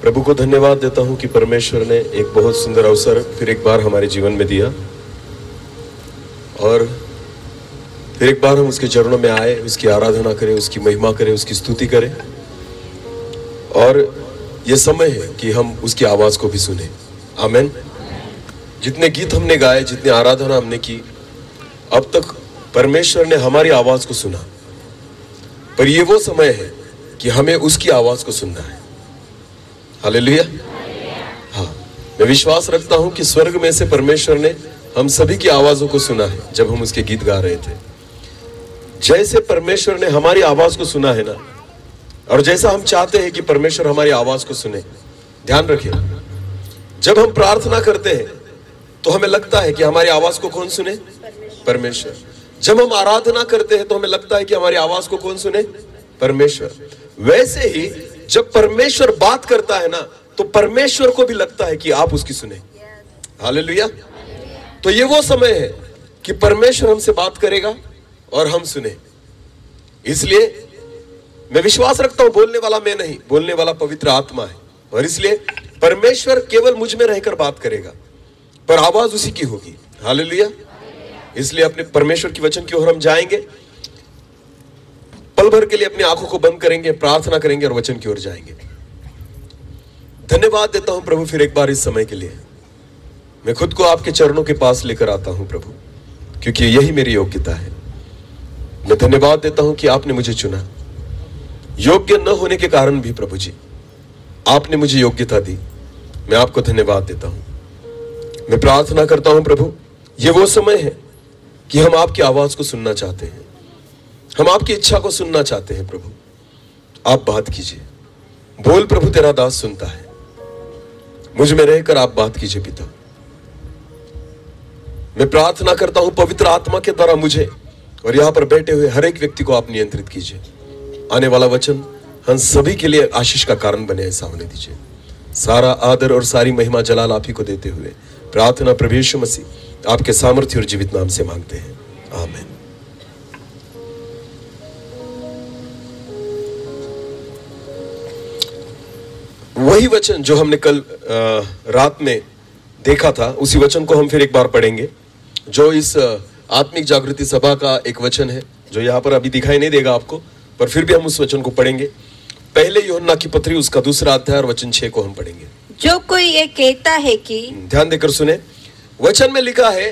प्रभु को धन्यवाद देता हूं कि परमेश्वर ने एक बहुत सुंदर अवसर फिर एक बार हमारे जीवन में दिया और फिर एक बार हम उसके चरणों में आए, उसकी आराधना करें, उसकी महिमा करें, उसकी स्तुति करें। और यह समय है कि हम उसकी आवाज को भी सुने। आमीन। जितने गीत हमने गाए, जितनी आराधना हमने की, अब तक परमेश्वर ने हमारी आवाज को सुना, पर यह वो समय है कि हमें उसकी आवाज को सुनना है। हालेलुया। हाँ, मैं विश्वास रखता हूं कि स्वर्ग में से परमेश्वर ने हम सभी की आवाजों को सुना है जब हम उसके गीत गा रहे थे। जैसे परमेश्वर ने हमारी आवाज को सुना है ना, और जैसा हम चाहते हैं कि परमेश्वर हमारी आवाज को सुने। ध्यान रखें, जब हम प्रार्थना करते हैं तो हमें लगता है कि हमारी आवाज को कौन सुने? परमेश्वर। जब हम आराधना करते हैं तो हमें लगता है कि हमारी आवाज को कौन सुने? परमेश्वर। वैसे ही जब परमेश्वर बात करता है ना, तो परमेश्वर को भी लगता है कि आप उसकी सुने। हालेलुया। तो ये वो समय है कि परमेश्वर हमसे बात करेगा और हम सुने। इसलिए मैं विश्वास रखता हूं बोलने वाला मैं नहीं, बोलने वाला पवित्र आत्मा है। और इसलिए परमेश्वर केवल मुझ में रहकर बात करेगा, पर आवाज उसी की होगी। हालेलुया। इसलिए अपने परमेश्वर की वचन की ओर हम जाएंगे। पल भर के लिए अपनी आंखों को बंद करेंगे, प्रार्थना करेंगे और वचन की ओर जाएंगे। धन्यवाद देता हूं प्रभु फिर एक बार इस समय के लिए। मैं खुद को आपके चरणों के पास लेकर आता हूं प्रभु, क्योंकि यही मेरी योग्यता है। मैं धन्यवाद देता हूं कि आपने मुझे चुना। योग्य न होने के कारण भी प्रभु जी आपने मुझे योग्यता दी। मैं आपको धन्यवाद देता हूं। मैं प्रार्थना करता हूं प्रभु, ये वो समय है कि हम आपकी आवाज को सुनना चाहते हैं, हम आपकी इच्छा को सुनना चाहते हैं। प्रभु आप बात कीजिए। बोल प्रभु, तेरा दास सुनता है। मुझ में रहकर आप बात कीजिए पिता। मैं प्रार्थना करता हूं पवित्र आत्मा के द्वारा मुझे और यहां पर बैठे हुए हर एक व्यक्ति को आप नियंत्रित कीजिए। आने वाला वचन हम सभी के लिए आशीष का कारण बने, ऐसा होने दीजिए। सारा आदर और सारी महिमा जलाल आप ही को देते हुए प्रार्थना प्रभु यीशु मसीह आपके सामर्थ्य और जीवित नाम से मांगते हैं। आमीन। वही वचन जो हमने कल रात में देखा था, उसी वचन को हम फिर एक बार पढ़ेंगे, जो इस आत्मिक जागृति सभा का एक वचन है, जो यहाँ पर अभी दिखाई नहीं देगा आपको, पर फिर भी हम उस वचन को पढ़ेंगे। पहले यूहन्ना की पत्री उसका 2 अध्याय और वचन 6 को हम पढ़ेंगे। जो कोई ये कहता है कि, ध्यान देकर सुने, वचन में लिखा है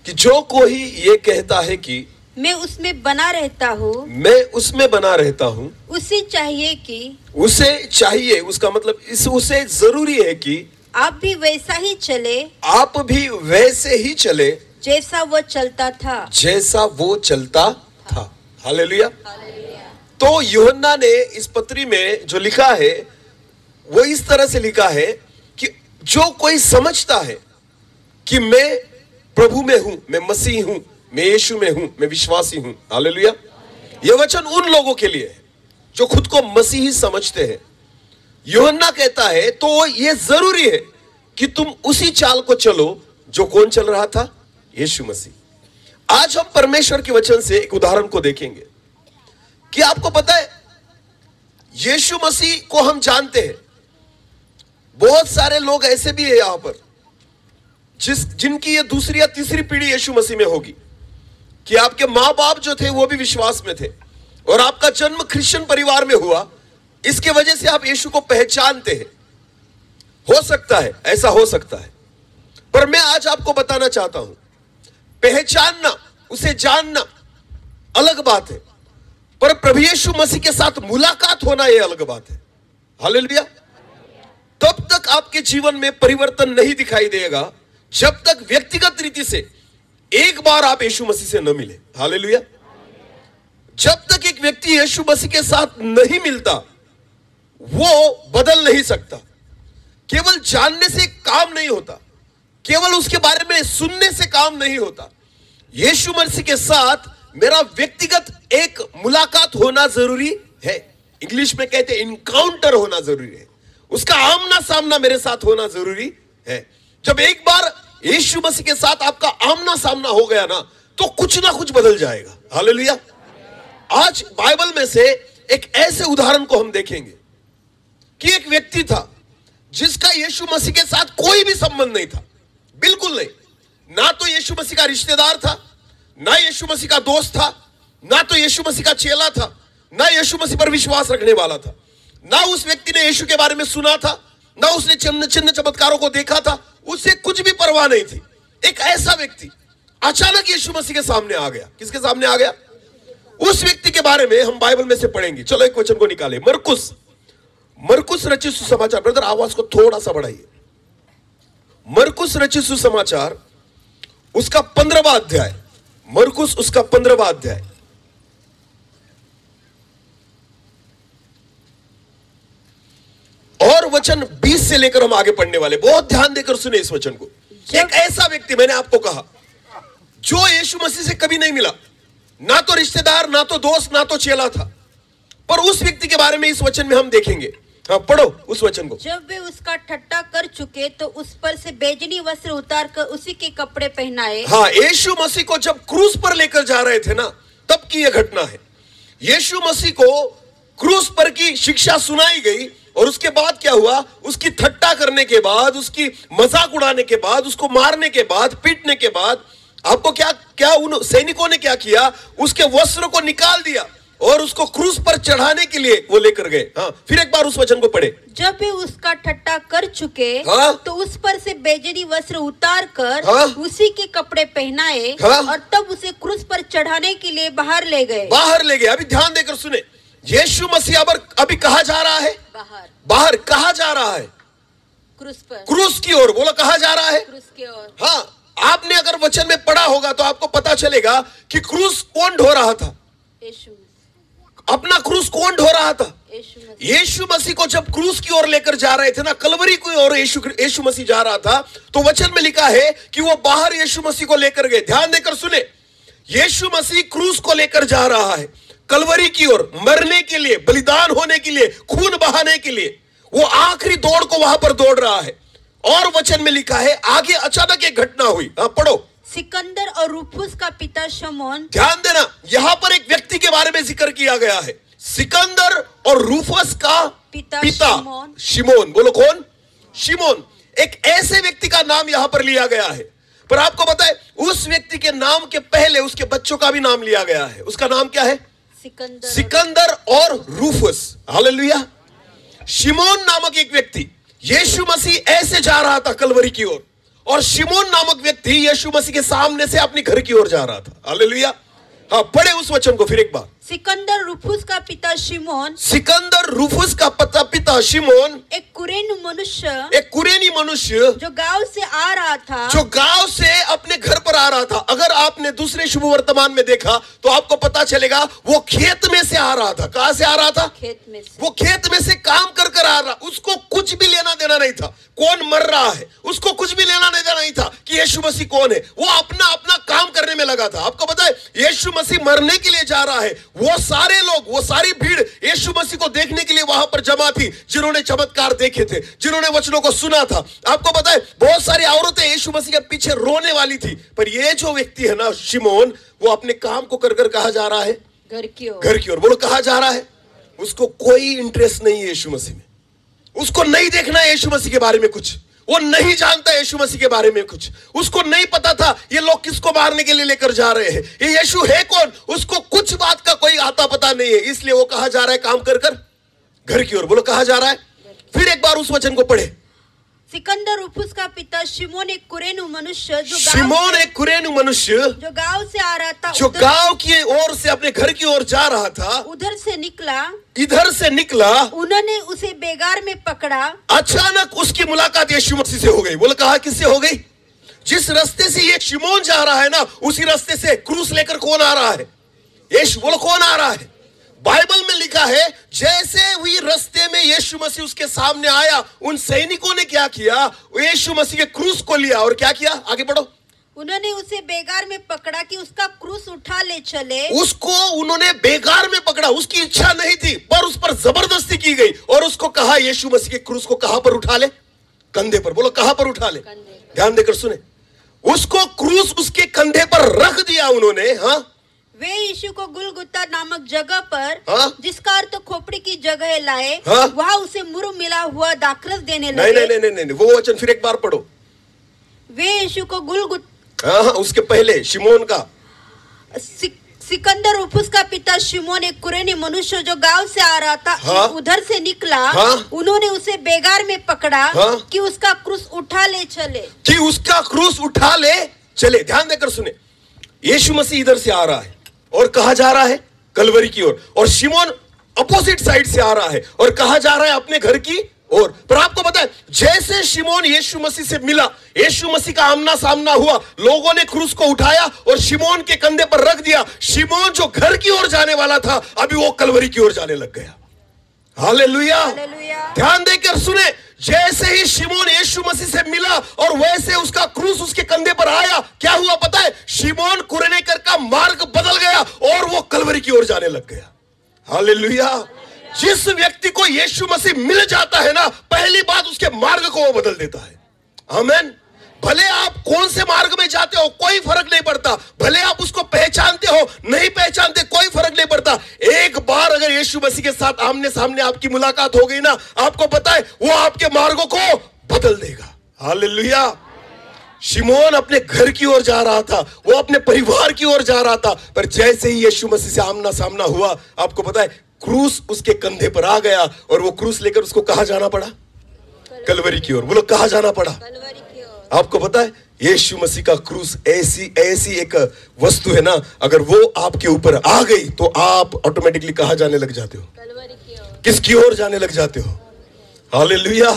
कि जो कोई ये कहता है कि मैं उसमें बना रहता हूँ, मैं उसमें बना रहता हूँ, उसे चाहिए कि, उसे चाहिए, उसका मतलब उसे जरूरी है कि आप भी वैसा ही चले, आप भी वैसे ही चले जैसा वो चलता था, जैसा वो चलता था। हालेलुया। तो यूहन्ना ने इस पत्री में जो लिखा है वो इस तरह से लिखा है कि जो कोई समझता है कि मैं प्रभु में हूं, मैं मसीह हूं, मैं यीशु में हूं, मैं विश्वासी हूं। हालेलुया। यह वचन उन लोगों के लिए है जो खुद को मसीही समझते हैं। यूहन्ना कहता है तो यह जरूरी है कि तुम उसी चाल को चलो जो कौन चल रहा था? यीशु मसीह। आज हम परमेश्वर के वचन से एक उदाहरण को देखेंगे कि आपको पता है यीशु मसीह को हम जानते हैं। बहुत सारे लोग ऐसे भी है यहां पर जिनकी ये दूसरी या तीसरी पीढ़ी यीशु मसीह में होगी, कि आपके मां बाप जो थे वो भी विश्वास में थे और आपका जन्म क्रिश्चियन परिवार में हुआ, इसके वजह से आप यीशु को पहचानते हैं। हो सकता है, ऐसा हो सकता है, पर मैं आज आपको बताना चाहता हूं, पहचानना, उसे जानना अलग बात है, पर प्रभु यीशु मसीह के साथ मुलाकात होना यह अलग बात है। हालेलुया। तब तक आपके जीवन में परिवर्तन नहीं दिखाई देगा जब तक व्यक्तिगत रीति से एक बार आप यीशु मसीह से न मिले। हालेलुया। जब तक एक व्यक्ति यीशु मसीह के साथ नहीं मिलता, वो बदल नहीं सकता। केवल जानने से काम नहीं होता, केवल उसके बारे में सुनने से काम नहीं होता। यीशु मसीह के साथ मेरा व्यक्तिगत एक मुलाकात होना जरूरी है। इंग्लिश में कहते हैं इनकाउंटर होना जरूरी है। उसका आमना सामना मेरे साथ होना जरूरी है। जब एक बार यीशु मसीह के साथ आपका आमना सामना हो गया ना, तो कुछ ना कुछ बदल जाएगा। हालेलुया। आज बाइबल में से एक ऐसे उदाहरण को हम देखेंगे कि एक व्यक्ति था जिसका यीशु मसीह के साथ कोई भी संबंध नहीं था, बिल्कुल नहीं। ना तो यीशु मसीह का रिश्तेदार था, ना यीशु मसीह का दोस्त था, ना तो यीशु मसीह का चेला था, ना यीशु मसीह पर विश्वास रखने वाला था, ना उस व्यक्ति ने यीशु के बारे में सुना था, ना उसने चिन्ह चमत्कारों को देखा था, उसे कुछ भी परवाह नहीं थी। एक ऐसा व्यक्ति अचानक यीशु मसीह के सामने आ गया। किसके सामने आ गया? उस व्यक्ति के बारे में हम बाइबल में से पढ़ेंगे। चलो एक वचन को निकाले, मरकुस रचित सुसमाचार। ब्रदर आवाज को थोड़ा सा बढ़ाइए। मरकुस रचित सुसमाचार उसका 15वां अध्याय, मरकुस उसका 15वां अध्याय। और वचन 20 से लेकर हम आगे पढ़ने वाले। बहुत ध्यान देकर सुने इस वचन को। एक ऐसा व्यक्ति, मैंने आपको कहा, जो यीशु मसीह से कभी नहीं मिला, ना तो रिश्तेदार, ना तो दोस्त, ना तो चेला था, पर उस व्यक्ति के बारे में इस वचन में हम देखेंगे। हाँ, पढ़ो उस वचन को। जब वे उसका ठट्टा कर चुके तो उस पर से बेजनी वस्त्र उतार कर उसी के कपड़े पहनाए। हाँ, यीशु मसीह को जब क्रूस पर लेकर जा रहे थे ना, तब की यह घटना है। यीशु मसीह को क्रूस पर की शिक्षा सुनाई गई और उसके बाद क्या हुआ? उसकी ठट्टा करने के बाद, उसकी मजाक उड़ाने के बाद, उसको मारने के बाद, पीटने के बाद, आपको क्या उन सैनिकों ने क्या किया? उसके वस्त्र को निकाल दिया और उसको क्रूस पर चढ़ाने के लिए वो लेकर गए। हाँ, फिर एक बार उस वचन को पढ़े। जब वे उसका ठट्टा कर चुके हाँ? तो उस पर से बेजनी वस्त्र उतार कर हाँ? उसी के कपड़े पहनाए। हाँ? और तब उसे क्रूस पर चढ़ाने के लिए बाहर ले गए। बाहर ले गए। अभी ध्यान देकर सुने, यीशु मसीह अभी कहा जा रहा है? बाहर कहा जा रहा है? क्रूस पर, क्रूस की ओर। बोलो कहा जा रहा है? क्रूस की ओर। हाँ, आपने अगर वचन में पढ़ा होगा तो आपको पता चलेगा कि क्रूस कौन ढो रहा था? यीशु। अपना क्रूस कौन ढो रहा था? यीशु मसीह को जब क्रूस की ओर लेकर जा रहे थे ना, कलवरी की ओर यीशु मसीह जा रहा था, तो वचन में लिखा है कि वो बाहर यीशु मसीह को लेकर गए। ध्यान देकर सुने, यीशु मसीह क्रूस को लेकर जा रहा है कलवरी की ओर, मरने के लिए, बलिदान होने के लिए, खून बहाने के लिए। वो आखिरी दौड़ को वहां पर दौड़ रहा है। और वचन में लिखा है, आगे अचानक एक घटना हुई। हाँ, पढ़ो। सिकंदर और रूफुस का पिता शमौन। ध्यान देना, यहां पर एक व्यक्ति के बारे में जिक्र किया गया है, सिकंदर और रूफस का पिता शिमोन। बोलो कौन? शिमोन। एक ऐसे व्यक्ति का नाम यहां पर लिया गया है, पर आपको पता है उस व्यक्ति के नाम के पहले उसके बच्चों का भी नाम लिया गया है। उसका नाम क्या है? सिकंदर और रूफस। हालेलुया। शिमोन नामक एक व्यक्ति, यीशु मसीह ऐसे जा रहा था कलवरी की ओर, और शिमोन नामक व्यक्ति यीशु मसीह के सामने से अपने घर की ओर जा रहा था। हालेलुया। हाँ, पढ़े उस वचन को फिर एक बार। सिकंदर रूफुस का पिता शिमोन। सिकंदर रूफुस का पिता शिमोन एक कुरेनी मनुष्य जो गांव से आ रहा था, जो गांव से अपने घर पर आ रहा था। अगर आपने दूसरे शुभ वर्तमान में देखा तो आपको पता चलेगा वो खेत में से आ रहा था। कहां से आ रहा था? खेत में से। वो खेत में से काम कर कर आ रहा। उसको कुछ भी लेना देना नहीं था कौन मर रहा है, उसको कुछ भी लेना देना नहीं था कि यीशु मसीह कौन है। वो अपना अपना काम करने में लगा था। आपको पता है यीशु मसीह मरने के लिए जा रहा है। वो सारे लोग, वो सारी भीड़ यीशु मसीह को देखने के लिए वहां पर जमा थी, जिन्होंने चमत्कार देखे थे, जिन्होंने वचनों को सुना था। आपको पता है बहुत सारी औरतें यीशु मसीह के पीछे रोने वाली थी, पर ये जो व्यक्ति है ना शिमोन, वो अपने काम को कर कर कहा जा रहा है? घर की ओर। घर की ओर। बोलो कहा जा रहा है? उसको कोई इंटरेस्ट नहीं है यीशु मसीह में। उसको नहीं देखना है यीशु मसीह के बारे में कुछ। वो नहीं जानता यीशु मसीह के बारे में कुछ। उसको नहीं पता था ये लोग किसको मारने के लिए लेकर जा रहे हैं, ये यीशु है कौन। उसको कुछ बात का कोई आता पता नहीं है। इसलिए वो कहा जा रहा है काम कर कर घर की ओर। बोलो कहा जा रहा है? फिर एक बार उस वचन को पढ़े। सिकंदर रूफुस का पिता शिमोन एक कुरेनी मनुष्य जो गांव से आ रहा था, जो गांव की ओर से अपने घर की ओर जा रहा था, इधर से निकला। उन्होंने उसे बेगार में पकड़ा। अचानक उसकी मुलाकात यीशु मसीह से हो गई। बोले कहा किससे हो गई? जिस रास्ते से ये शिमोन जा रहा है ना, उसी रास्ते से क्रूस लेकर कौन आ रहा है? यीशु। बोलो कौन आ रहा है? बाइबल में लिखा है जैसे हुई रास्ते में यीशु मसीह उसके सामने आया, उन सैनिकों ने क्या किया? यीशु मसीह के क्रूस को लिया और क्या किया? आगे बढ़ो। उन्होंने उसे बेगार में पकड़ा कि उसका क्रूस उठा ले चले। उसको उन्होंने बेगार में पकड़ा। उसकी इच्छा नहीं थी, पर उस पर जबरदस्ती की गई और उसको कहा यीशु मसीह के क्रूस को कहां पर उठा ले? कंधे पर। बोलो कहां पर उठा ले? ध्यान देकर सुने। उसको क्रूस उसके कंधे पर रख दिया उन्होंने। हाँ, वे यीशु को गुलगुता नामक जगह पर, हाँ? जिसका अर्थ खोपड़ी की जगह लाए, हाँ? वहाँ उसे मुरु मिला हुआ दाखरस देने नहीं लगे। नहीं नहीं नहीं, वो वचन फिर एक बार पढ़ो। वे यीशु को हाँ, उसके पहले शिमोन का, सिकंदर रूफुस का पिता शिमोन एक कुरेनी मनुष्य जो गांव से आ रहा था, हाँ? उधर से निकला। हाँ? उन्होंने उसे बेगार में पकड़ा, हाँ? कि उसका क्रूस उठा ले चले। कि उसका क्रूस उठा ले चले। ध्यान देकर सुने, यीशु मसीह इधर से आ रहा है और कहा जा रहा है कलवरी की ओर, और शिमोन अपोजिट साइड से आ रहा है और कहा जा रहा है अपने घर की ओर। पर आपको पता है, जैसे शिमोन यीशु मसीह से मिला, यीशु मसीह का आमना सामना हुआ, लोगों ने क्रूस को उठाया और शिमोन के कंधे पर रख दिया। शिमोन जो घर की ओर जाने वाला था, अभी वो कलवरी की ओर जाने लग गया। हालेलुया। ध्यान देकर सुने, जैसे ही शिमोन यीशु मसीह से मिला और वैसे उसका क्रूस उसके कंधे पर आया, क्या हुआ पता है? शिमोन कुरेनेकर का मार्ग बदल गया और वो कलवरी की ओर जाने लग गया। हालेलुया। जिस व्यक्ति को यीशु मसीह मिल जाता है ना, पहली बात उसके मार्ग को वो बदल देता है। आमीन। भले आप कौन से मार्ग में जाते हो कोई फर्क नहीं पड़ता, भले आप उसको पहचानते हो नहीं पहचानते कोई फर्क नहीं पड़ता। एक बार अगर यीशु मसीह के साथ आमने सामने आपकी मुलाकात हो गई ना, आपको पता है वो आपके मार्गों को बदल देगा। हालेलुया। शिमोन अपने घर की ओर जा रहा था, वो अपने परिवार की ओर जा रहा था, पर जैसे ही यीशु मसीह से आमना सामना हुआ, आपको पता है क्रूस उसके कंधे पर आ गया और वो क्रूस लेकर उसको कहां जाना पड़ा? कलवरी की ओर। बोलो कहां जाना पड़ा? आपको पता है यीशु मसीह का क्रूस ऐसी एक वस्तु है ना, अगर वो आपके ऊपर आ गई तो आप ऑटोमेटिकली कहां जाने लग जाते हो? किसकी ओर जाने लग जाते हो? हालेलुया।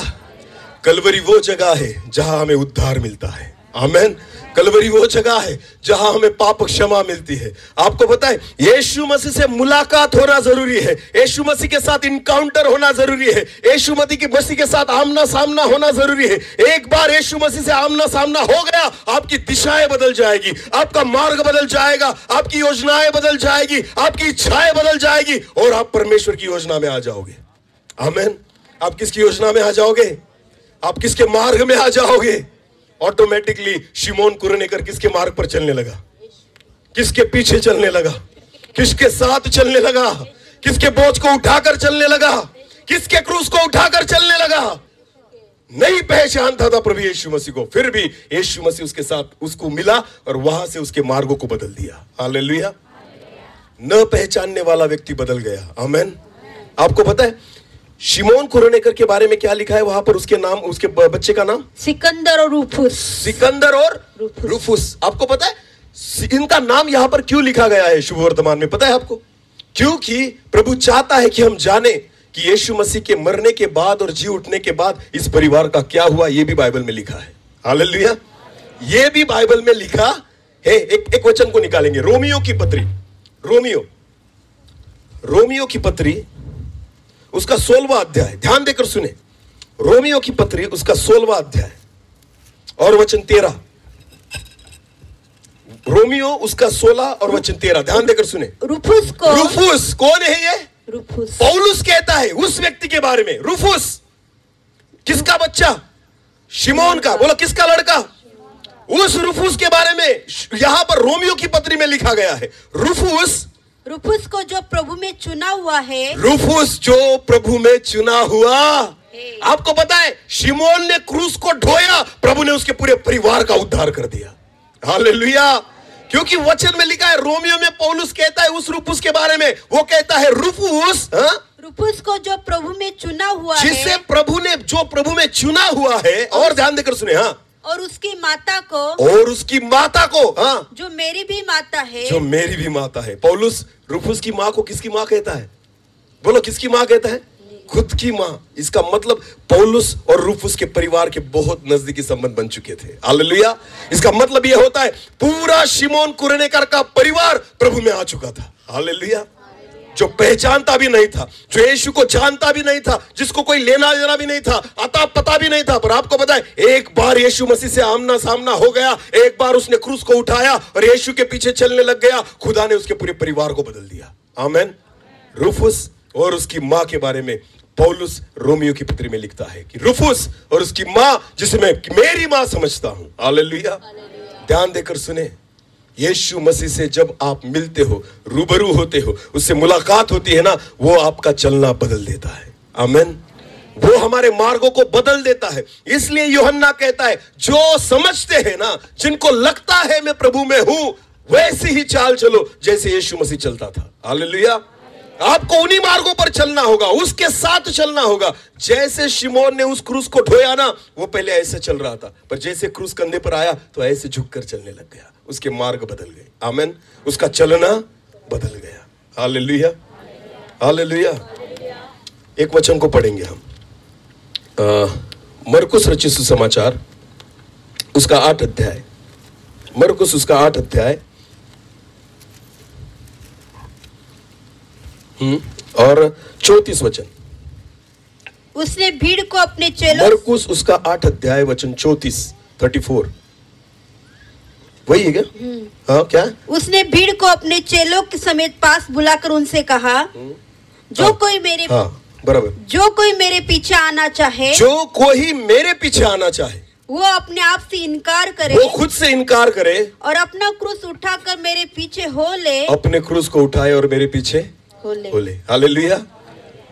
कलवरी वो जगह है जहां हमें उद्धार मिलता है। आमीन। कलवरी वो जगह है जहां हमें पाप क्षमा मिलती है। आपको पता है यीशु मसीह से मुलाकात होना जरूरी है, यीशु मसीह के साथ इनकाउंटर होना जरूरी है, यीशु मसीह के साथ आमना सामना होना जरूरी है। एक बार यीशु मसीह से आमना सामना हो गया, आपकी दिशाएं बदल जाएगी, आपका मार्ग बदल जाएगा, आपकी योजनाएं बदल जाएगी, आपकी इच्छाएं बदल जाएगी और आप परमेश्वर की योजना में आ जाओगे। आमीन। आप किसकी योजना में आ जाओगे? आप किसके मार्ग में आ जाओगे? ऑटोमेटिकली शिमोन कुरेनेकर किसके मार्ग पर चलने लगा? किसके पीछे चलने लगा? किसके साथ चलने लगा? किसके बोझ को उठाकर चलने लगा? किसके क्रूस को उठाकर चलने लगा? नहीं पहचानता था प्रभु यीशु मसीह को, फिर भी यीशु मसीह उसके साथ उसको मिला और वहां से उसके मार्गों को बदल दिया। हालेलुया। न पहचानने वाला व्यक्ति बदल गया। आमीन। आपको पता है शिमोन कुरेनेकर के बारे में क्या लिखा है वहां पर? उसके नाम, उसके बच्चे का नाम सिकंदर और रूफुस। सिकंदर और रूफुस। आपको पता है इनका नाम यहां पर क्यों लिखा गया है शुभ वर्तमान में? पता है आपको? क्योंकि प्रभु चाहता है कि हम जाने कि यीशु मसीह के मरने के बाद और जी उठने के बाद इस परिवार का क्या हुआ। यह भी बाइबल में लिखा है। हालेलुया। यह भी बाइबल में लिखा है। एक वचन को निकालेंगे, रोमियो की पत्री, रोमियो की पत्री उसका 16वां अध्याय। ध्यान देकर सुने, रोमियो की पत्री उसका 16वां अध्याय और वचन 13। रोमियो उसका 16 और वचन 13। ध्यान देकर सुने। रूफुस कौन है ये? रूफुस। पौलुस कहता है उस व्यक्ति के बारे में। रूफुस किसका बच्चा? शिमोन का। बोलो किसका लड़का? उस रूफुस के बारे में यहां पर रोमियो की पत्री में लिखा गया है। रूफुस को जो प्रभु में चुना हुआ है। रूफुस जो प्रभु में चुना हुआ। आपको पता है शिमोन ने क्रूस को ढोया, प्रभु ने उसके पूरे परिवार का उद्धार कर दिया। हालेलुया। क्योंकि वचन में लिखा है, रोमियो में पौलुस कहता है उस रूफुस के बारे में, वो कहता है रूफुस को जो प्रभु में चुना हुआ है, जिसे प्रभु में चुना हुआ है। और ध्यान देकर सुने। हाँ। और उसकी माता को हाँ, जो मेरी भी माता है। पौलुस रूफुस की माँ को किसकी माँ कहता है? बोलो किसकी माँ कहता है? खुद की माँ। इसका मतलब पौलुस और रूफुस के परिवार के बहुत नजदीकी संबंध बन चुके थे। हालेलुया। इसका मतलब यह होता है पूरा शिमोन कुरेनेकर का परिवार प्रभु में आ चुका था। हालेलुया। जो पहचानता भी नहीं था, जो यीशु को जानता भी नहीं था, जिसको कोई लेना देना भी नहीं था, अता पता भी नहीं था, पर आपको पता है एक बार यीशु मसीह से आमना सामना हो गया, एक बार उसने क्रूस को उठाया और यीशु के पीछे चलने लग गया, खुदा ने उसके पूरे परिवार को बदल दिया। आमीन। रूफुस और उसकी माँ के बारे में पौलुस रोमियो की पत्री में लिखता है कि रूफुस और उसकी माँ, जिसे मैं मेरी माँ समझता हूं। हालेलुया। ध्यान देकर सुने, यीशु मसीह से जब आप मिलते हो, रूबरू होते हो, उससे मुलाकात होती है ना, वो आपका चलना बदल देता है। आमीन। वो हमारे मार्गों को बदल देता है। इसलिए यूहन्ना कहता है, जो समझते हैं ना, जिनको लगता है मैं प्रभु में हूं, वैसी ही चाल चलो जैसे यीशु मसीह चलता था। हालेलुया। आपको उन्हीं मार्गों पर चलना होगा, उसके साथ चलना होगा। जैसे शिमोन ने उस क्रूस को ढोया ना, वो पहले ऐसे चल रहा था, पर जैसे क्रूस कंधे पर आया तो ऐसे झुककर चलने लग गया। उसके मार्ग बदल गए। आमीन। उसका चलना बदल गया। Hallelujah, hallelujah. एक वचन को पढ़ेंगे हम, मरकुस रचित सुसमाचार उसका 8 अध्याय, मरकुस उसका 8 अध्याय और 34 वचन। उसने भीड़ को अपने चेलों, मरकुस उसका 8 अध्याय वचन 34 वही है क्या? हाँ, क्या? उसने भीड़ को अपने चेलों के समेत पास बुलाकर उनसे कहा, जो कोई मेरे, हाँ बराबर, जो कोई मेरे पीछे आना चाहे, जो कोई मेरे पीछे आना चाहे, वो अपने आप से इनकार करे, वो खुद से इनकार करे और अपना क्रूस उठाकर मेरे पीछे हो ले। अपने क्रूस को उठाए और मेरे पीछे हो ले। हालेलुया।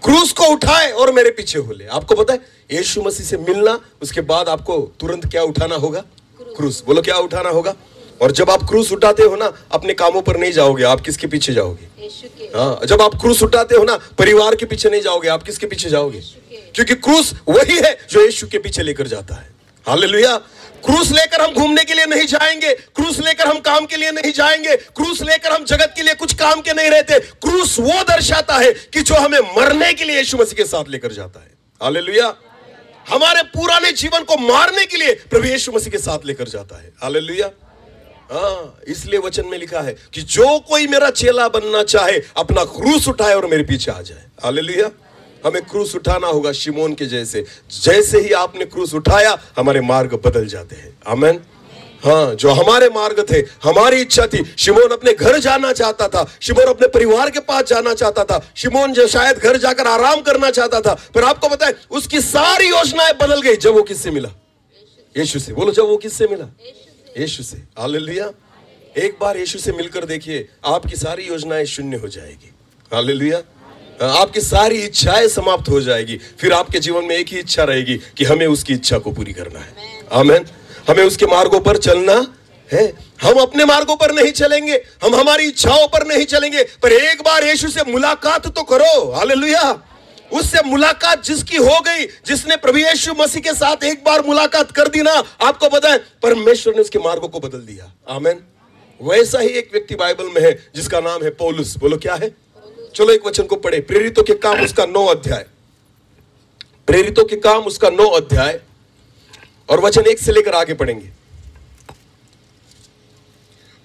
क्रूस को उठाए और मेरे पीछे हो ले। आपको पता है, यीशु मसीह से मिलना, उसके बाद आपको तुरंत क्या उठाना होगा? क्रूस। बोलो, क्या उठाना होगा? और जब आप क्रूस उठाते हो ना, अपने कामों पर नहीं जाओगे, आप किसके पीछे जाओगे? यीशु के। हाँ, जब आप क्रूस उठाते हो ना, परिवार के पीछे नहीं जाओगे, आप किसके पीछे जाओगे? क्योंकि क्रूस वही है जो यीशु के पीछे लेकर जाता है। हालेलुया। क्रूस लेकर हम घूमने के लिए नहीं जाएंगे, क्रूस लेकर हम काम के लिए नहीं जाएंगे, क्रूस लेकर हम जगत के लिए कुछ काम के नहीं रहते। क्रूस वो दर्शाता है कि जो हमें मरने के लिए यीशु मसीह के साथ लेकर जाता है। हालेलुया। हमारे पुराने जीवन को मारने के लिए प्रभु यीशु मसीह के साथ लेकर जाता है। हालेलुया। हाँ, इसलिए वचन में लिखा है कि जो कोई मेरा चेला बनना चाहे, अपना क्रूस उठाए और मेरे पीछे आ जाए। हालेलुया। हमें क्रूस उठाना होगा शिमोन के जैसे। जैसे ही आपने क्रूस उठाया, हमारे मार्ग बदल जाते हैं। आमीन। हाँ, जो हमारे मार्ग थे, हमारी इच्छा थी, शिमोन अपने घर जाना चाहता था, शिमोन अपने परिवार के पास जाना चाहता था, शिमोन जो शायद घर जाकर आराम करना चाहता था, पर आपको पता है उसकी सारी योजनाएं बदल गई जब वो किससे मिला? यीशु से। बोलो, जब वो किससे मिला? यीशु से। हालेलुया। एक बार यीशु से मिलकर देखिए, आपकी सारी योजनाएं शून्य हो जाएगी। हालेलुया। आपकी सारी इच्छाएं समाप्त हो जाएगी। फिर आपके जीवन में एक ही इच्छा रहेगी कि हमें उसकी इच्छा को पूरी करना है। आमीन। हमें उसके मार्गों पर चलना है। हम अपने मार्गों पर नहीं चलेंगे, हम हमारी इच्छाओं पर नहीं चलेंगे, पर एक बार यीशु से मुलाकात तो करो। हालेलुया। उससे मुलाकात जिसकी हो गई, जिसने प्रभु यीशु मसीह के साथ एक बार मुलाकात कर दी ना, आपको पता है परमेश्वर ने उसके मार्गों को बदल दिया। आमीन। वैसा ही एक व्यक्ति बाइबल में है जिसका नाम है पौलुस। बोलो, क्या है? चलो एक वचन को पढ़े, प्रेरितों के काम उसका 9 अध्याय, प्रेरितों के काम उसका 9 अध्याय और वचन 1 से लेकर आगे पढ़ेंगे।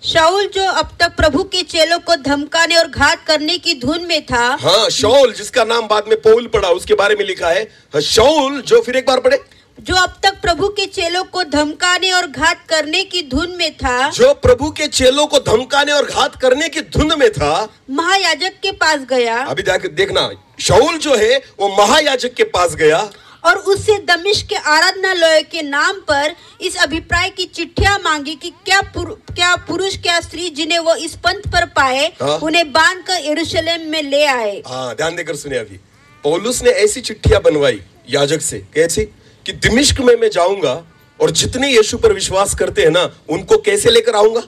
शाऊल जो अब तक प्रभु के चेलों को धमकाने और घात करने की धुन में था। हाँ, शाऊल जिसका नाम बाद में पौल पड़ा, उसके बारे में लिखा है। शाऊल जो, फिर एक बार पढ़े, जो अब तक प्रभु के चेलों को धमकाने और घात करने की धुन में था, जो प्रभु के चेलों को धमकाने और घात करने की धुन में था, महायाजक के पास गया। अभी देखना, शाऊल जो है वो महायाजक के पास गया और उससे दमिश्क के आराधनालय के नाम पर इस अभिप्राय की चिट्ठियां मांगी कि क्या पुरुष क्या स्त्री जिन्हें वो इस पंथ पर पाए, उन्हें बांध कर यरूशलेम में ले आए। हाँ, ध्यान देकर सुने। अभी पौलुस ने ऐसी चिट्ठियां बनवाई याजक से, कैसी कि दमिश्क में मैं जाऊंगा और जितने यीशु पर विश्वास करते हैं ना, उनको कैसे लेकर आऊंगा?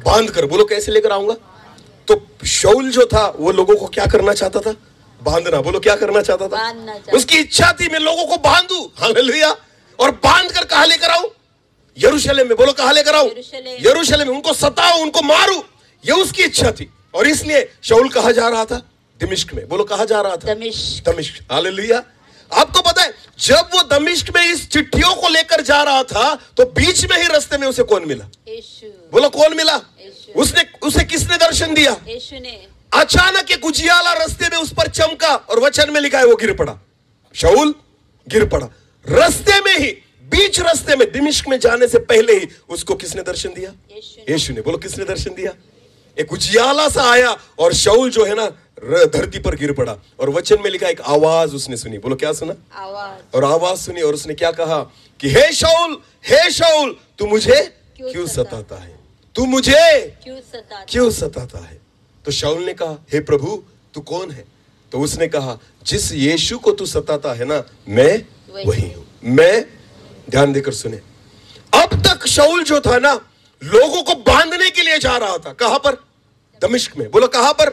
बांध कर। बोलो, कैसे लेकर आऊंगा? तो शाऊल जो था वो लोगों को क्या करना चाहता था? बांधना। बोलो, क्या करना चाहता था? उसकी इच्छा थी मैं लोगों को बांधूं। हालेलुया। और बांध कर कहां लेकर आऊं? यरूशलेम में। बोलो, कहां लेकर आऊं? यरूशलेम में। उनको सताऊं, उनको मारूं, ये उसकी इच्छा थी। और इसलिए शाऊल कहां जा रहा था? दमिश्क में। बोलो, कहां जा रहा था? दमिश्क। हालेलुया। आपको पता है, जब वो दमिश्क में इस चिट्ठियों को लेकर जा रहा था, तो बीच में ही रास्ते में उसे कौन मिला? यीशु। बोलो, कौन मिला? उसे किसने दर्शन दिया? यीशु ने। अचानक एक उजियाला रास्ते में उस पर चमका और वचन में लिखा है वो गिर पड़ा। शाऊल गिर पड़ा। रास्ते में ही, बीच रास्ते में, दमिश्क में जाने से पहले ही उसको किसने दर्शन दिया? यीशु ने। बोलो, किसने दर्शन दिया? एक उजियाला सा आया और शाऊल जो है ना, धरती पर गिर पड़ा। और वचन में लिखा एक आवाज उसने सुनी। बोलो, क्या सुना? आवाज। और आवाज सुनी और उसने क्या कहा कि हे शाऊल, तू मुझे क्यों सताता है? तू मुझे क्यों सताता है? तो शाऊल ने कहा, हे प्रभु तू कौन है? तो उसने कहा, जिस यीशु को तू सताता है ना, मैं वही हूं। मैं, ध्यान देकर सुने, अब तक शाऊल जो था ना, लोगों को बांधने के लिए जा रहा था। कहां पर? दमिश्क में। बोलो कहां पर?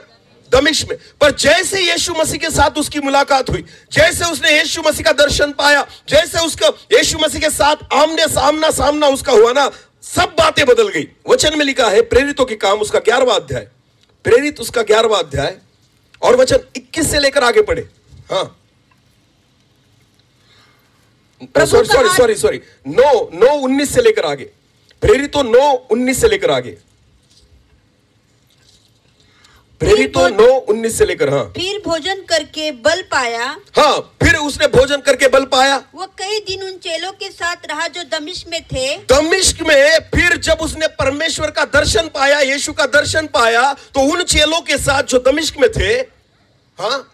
दमिश्क में। पर जैसे यीशु मसीह के साथ उसकी मुलाकात हुई, जैसे उसने यीशु मसीह का दर्शन पाया, जैसे उसका यीशु मसीह के साथ आमने सामना उसका हुआ ना, सब बातें बदल गई। वचन में लिखा है, प्रेरितों के काम उसका 11वां अध्याय, प्रेरित उसका 11वां अध्याय और वचन 21 से लेकर आगे पढ़े। हाँ, सॉरी 9:19 से लेकर आगे। प्रेरितों 9:19 से लेकर आगे। प्रेरितों 9:19 से लेकर। हाँ, फिर भोजन करके बल पाया। हाँ, फिर उसने भोजन करके बल पाया। वो कई दिन उन चेलों के साथ रहा जो दमिश्क में थे। दमिश्क में फिर जब उसने परमेश्वर का दर्शन पाया, यीशु का दर्शन पाया, तो उन चेलों के साथ जो दमिश्क में थे, हाँ,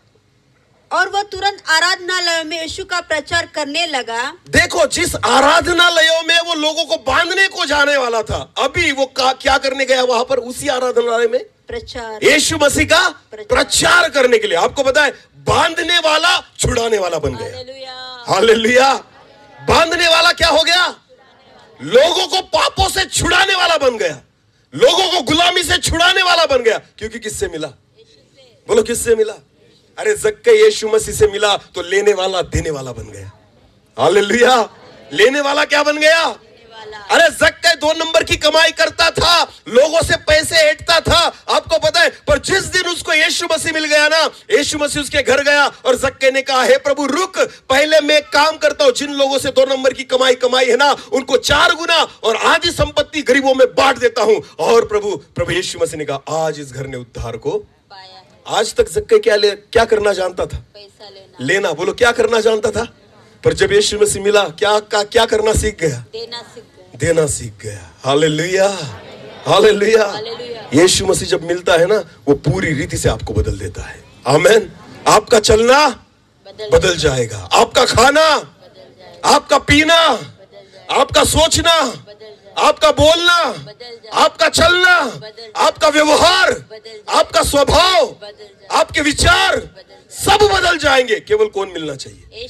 और वह तुरंत आराधनालयों में यीशु का प्रचार करने लगा। देखो, जिस आराधनालयों में वो लोगों को बांधने को जाने वाला था, अभी वो क्या करने गया वहां पर? उसी आराधनालय में प्रचार, यीशु मसीह का प्रचार करने के लिए। आपको पता है, बांधने वाला छुड़ाने वाला बन गया। हालेलुया। बांधने वाला क्या हो गया? लोगों को पापों से छुड़ाने वाला बन गया, लोगों को गुलामी से छुड़ाने वाला बन गया। क्योंकि किससे मिला? बोलो किससे मिला? अरे जक्कई यीशु मसीह से मिला तो लेने वाला देने वाला बन गया। हालेलुया। लेने वाला क्या बन गया? अरे जक्कई 2 नंबर की कमाई करता था, लोगों से पैसे ऐंठता था, आपको पता है। पर जिस दिन उसको यीशु मसीह मिल गया ना, यीशु मसीह उसके घर गया और जक्कई ने कहा, हे प्रभु रुक, पहले मैं काम करता हूं। जिन लोगों से 2 नंबर की कमाई है ना, उनको 4 गुना और आधी संपत्ति गरीबों में बांट देता हूं। और प्रभु यीशु मसीह ने कहा, आज इस घर ने उद्धार को पाया। आज तक जक्कई क्या करना जानता था? पैसा लेना। बोलो क्या करना जानता था? पर जब यीशु मसीह मिला, क्या करना सीख गया? देना सीख गया। Hallelujah, hallelujah. यीशु मसीह जब मिलता है ना, वो पूरी रीति से आपको बदल देता है। आमीन। आपका चलना बदल जाएगा, आपका खाना, आपका पीना, आपका सोचना, आपका बोलना, आपका चलना, आपका व्यवहार, आपका स्वभाव, आपके विचार सब बदल जाएंगे। केवल कौन मिलना चाहिए?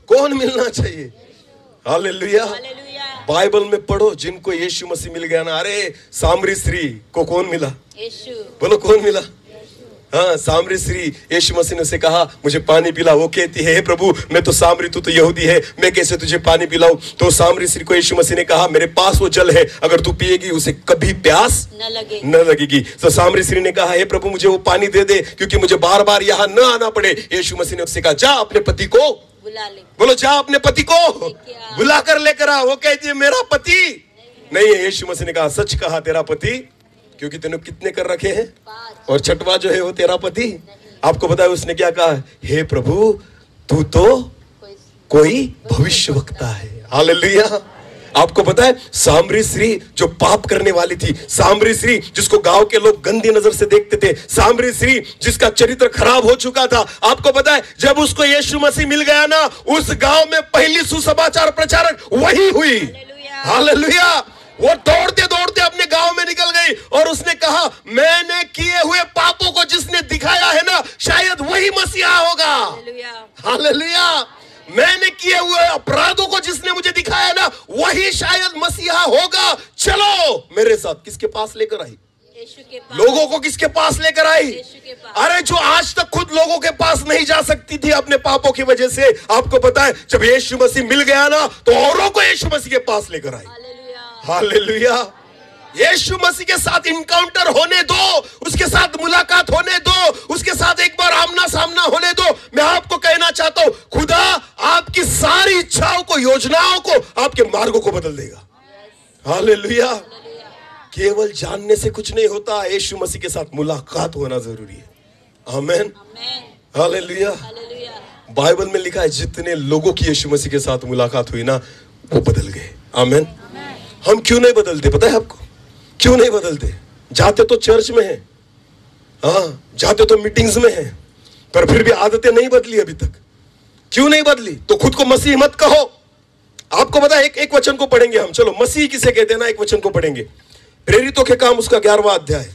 कौन मिलना चाहिए? हालेलुया। बाइबल में पढ़ो, जिनको यीशु मसीह मिल गया ना, अरे सामरी स्त्री को कौन मिला? बोलो कौन मिला? हाँ, सामरी स्त्री, यीशु मसीह ने उसे कहा, मुझे पानी पिला। वो कहती है, हे प्रभु मैं तो सामरी, तू तो यहूदी है, मैं कैसे तुझे पानी पिलाऊं? तो सामरी स्त्री को यीशु मसीह ने कहा, मेरे पास वो जल है, अगर तू पिएगी उसे कभी प्यास न लगेगी। तो सामरी स्त्री ने कहा, हे प्रभु मुझे वो पानी दे दे, क्योंकि मुझे बार बार यहाँ न आना पड़े। यीशु मसीह ने उससे कहा, जा अपने पति को बुला ले। बोलो जा अपने पति को बुला कर लेकर आ। वो कहती है, मेरा पति नहीं है। यीशु मसीह ने कहा, सच कहा तेरा पति, क्योंकि तूने कितने कर रखे हैं? 5। और छठवां जो है वो तेरा पति। आपको पता है उसने क्या कहा? हे प्रभु तू तो कोई भविष्यवक्ता है। हालेलुया। आपको पता है, सामरी स्त्री जो पाप करने वाली थी, सामरी स्त्री जिसको गांव के लोग गंदी नजर से देखते थे, सामरी स्त्री जिसका चरित्र खराब हो चुका था, आपको पता है जब उसको यीशु मसीह मिल गया ना, उस गांव में पहली सुसमाचार प्रचारक वही हुई। हालेलुया। वो दौड़ते दौड़ते अपने गांव में निकल गई और उसने कहा, मैंने किए हुए पापों को जिसने दिखाया है ना, शायद वही मसीहा होगा। हालेलुया। मैंने किए हुए अपराधों को जिसने मुझे दिखाया ना, वही शायद मसीहा होगा। चलो मेरे साथ। किसके पास लेकर आई? लोगों को किसके पास लेकर आई? अरे जो आज तक खुद लोगों के पास नहीं जा सकती थी अपने पापों की वजह से, आपको पता है जब यीशु मसीह मिल गया ना, तो औरों को यीशु मसीह के पास लेकर आई। हालेलुया। यीशु मसीह के साथ इनकाउंटर होने दो, उसके साथ मुलाकात होने दो, उसके साथ एक बार आमना सामना होने दो। मैं आपको कहना चाहता हूं, खुदा आपकी सारी इच्छाओं को, योजनाओं को, आपके मार्गों को बदल देगा। हालेलुया। केवल जानने से कुछ नहीं होता, यीशु मसीह के साथ मुलाकात होना जरूरी है। आमीन। हालेलुया। बाइबल में लिखा है, जितने लोगों की यीशु मसीह के साथ मुलाकात हुई ना, वो बदल गए। आमीन। हम क्यों नहीं बदलते? पता है आपको क्यों नहीं बदलते? जाते तो चर्च में हैं, हाँ, जाते तो मीटिंग्स में हैं, पर फिर भी आदतें नहीं बदली अभी तक। क्यों नहीं बदली? तो खुद को मसीह मत कहो। आपको पता है, एक वचन को पढ़ेंगे हम। चलो, मसीह किसे कहते हैं ना, एक वचन को पढ़ेंगे। प्रेरितों के काम उसका 11वां अध्याय,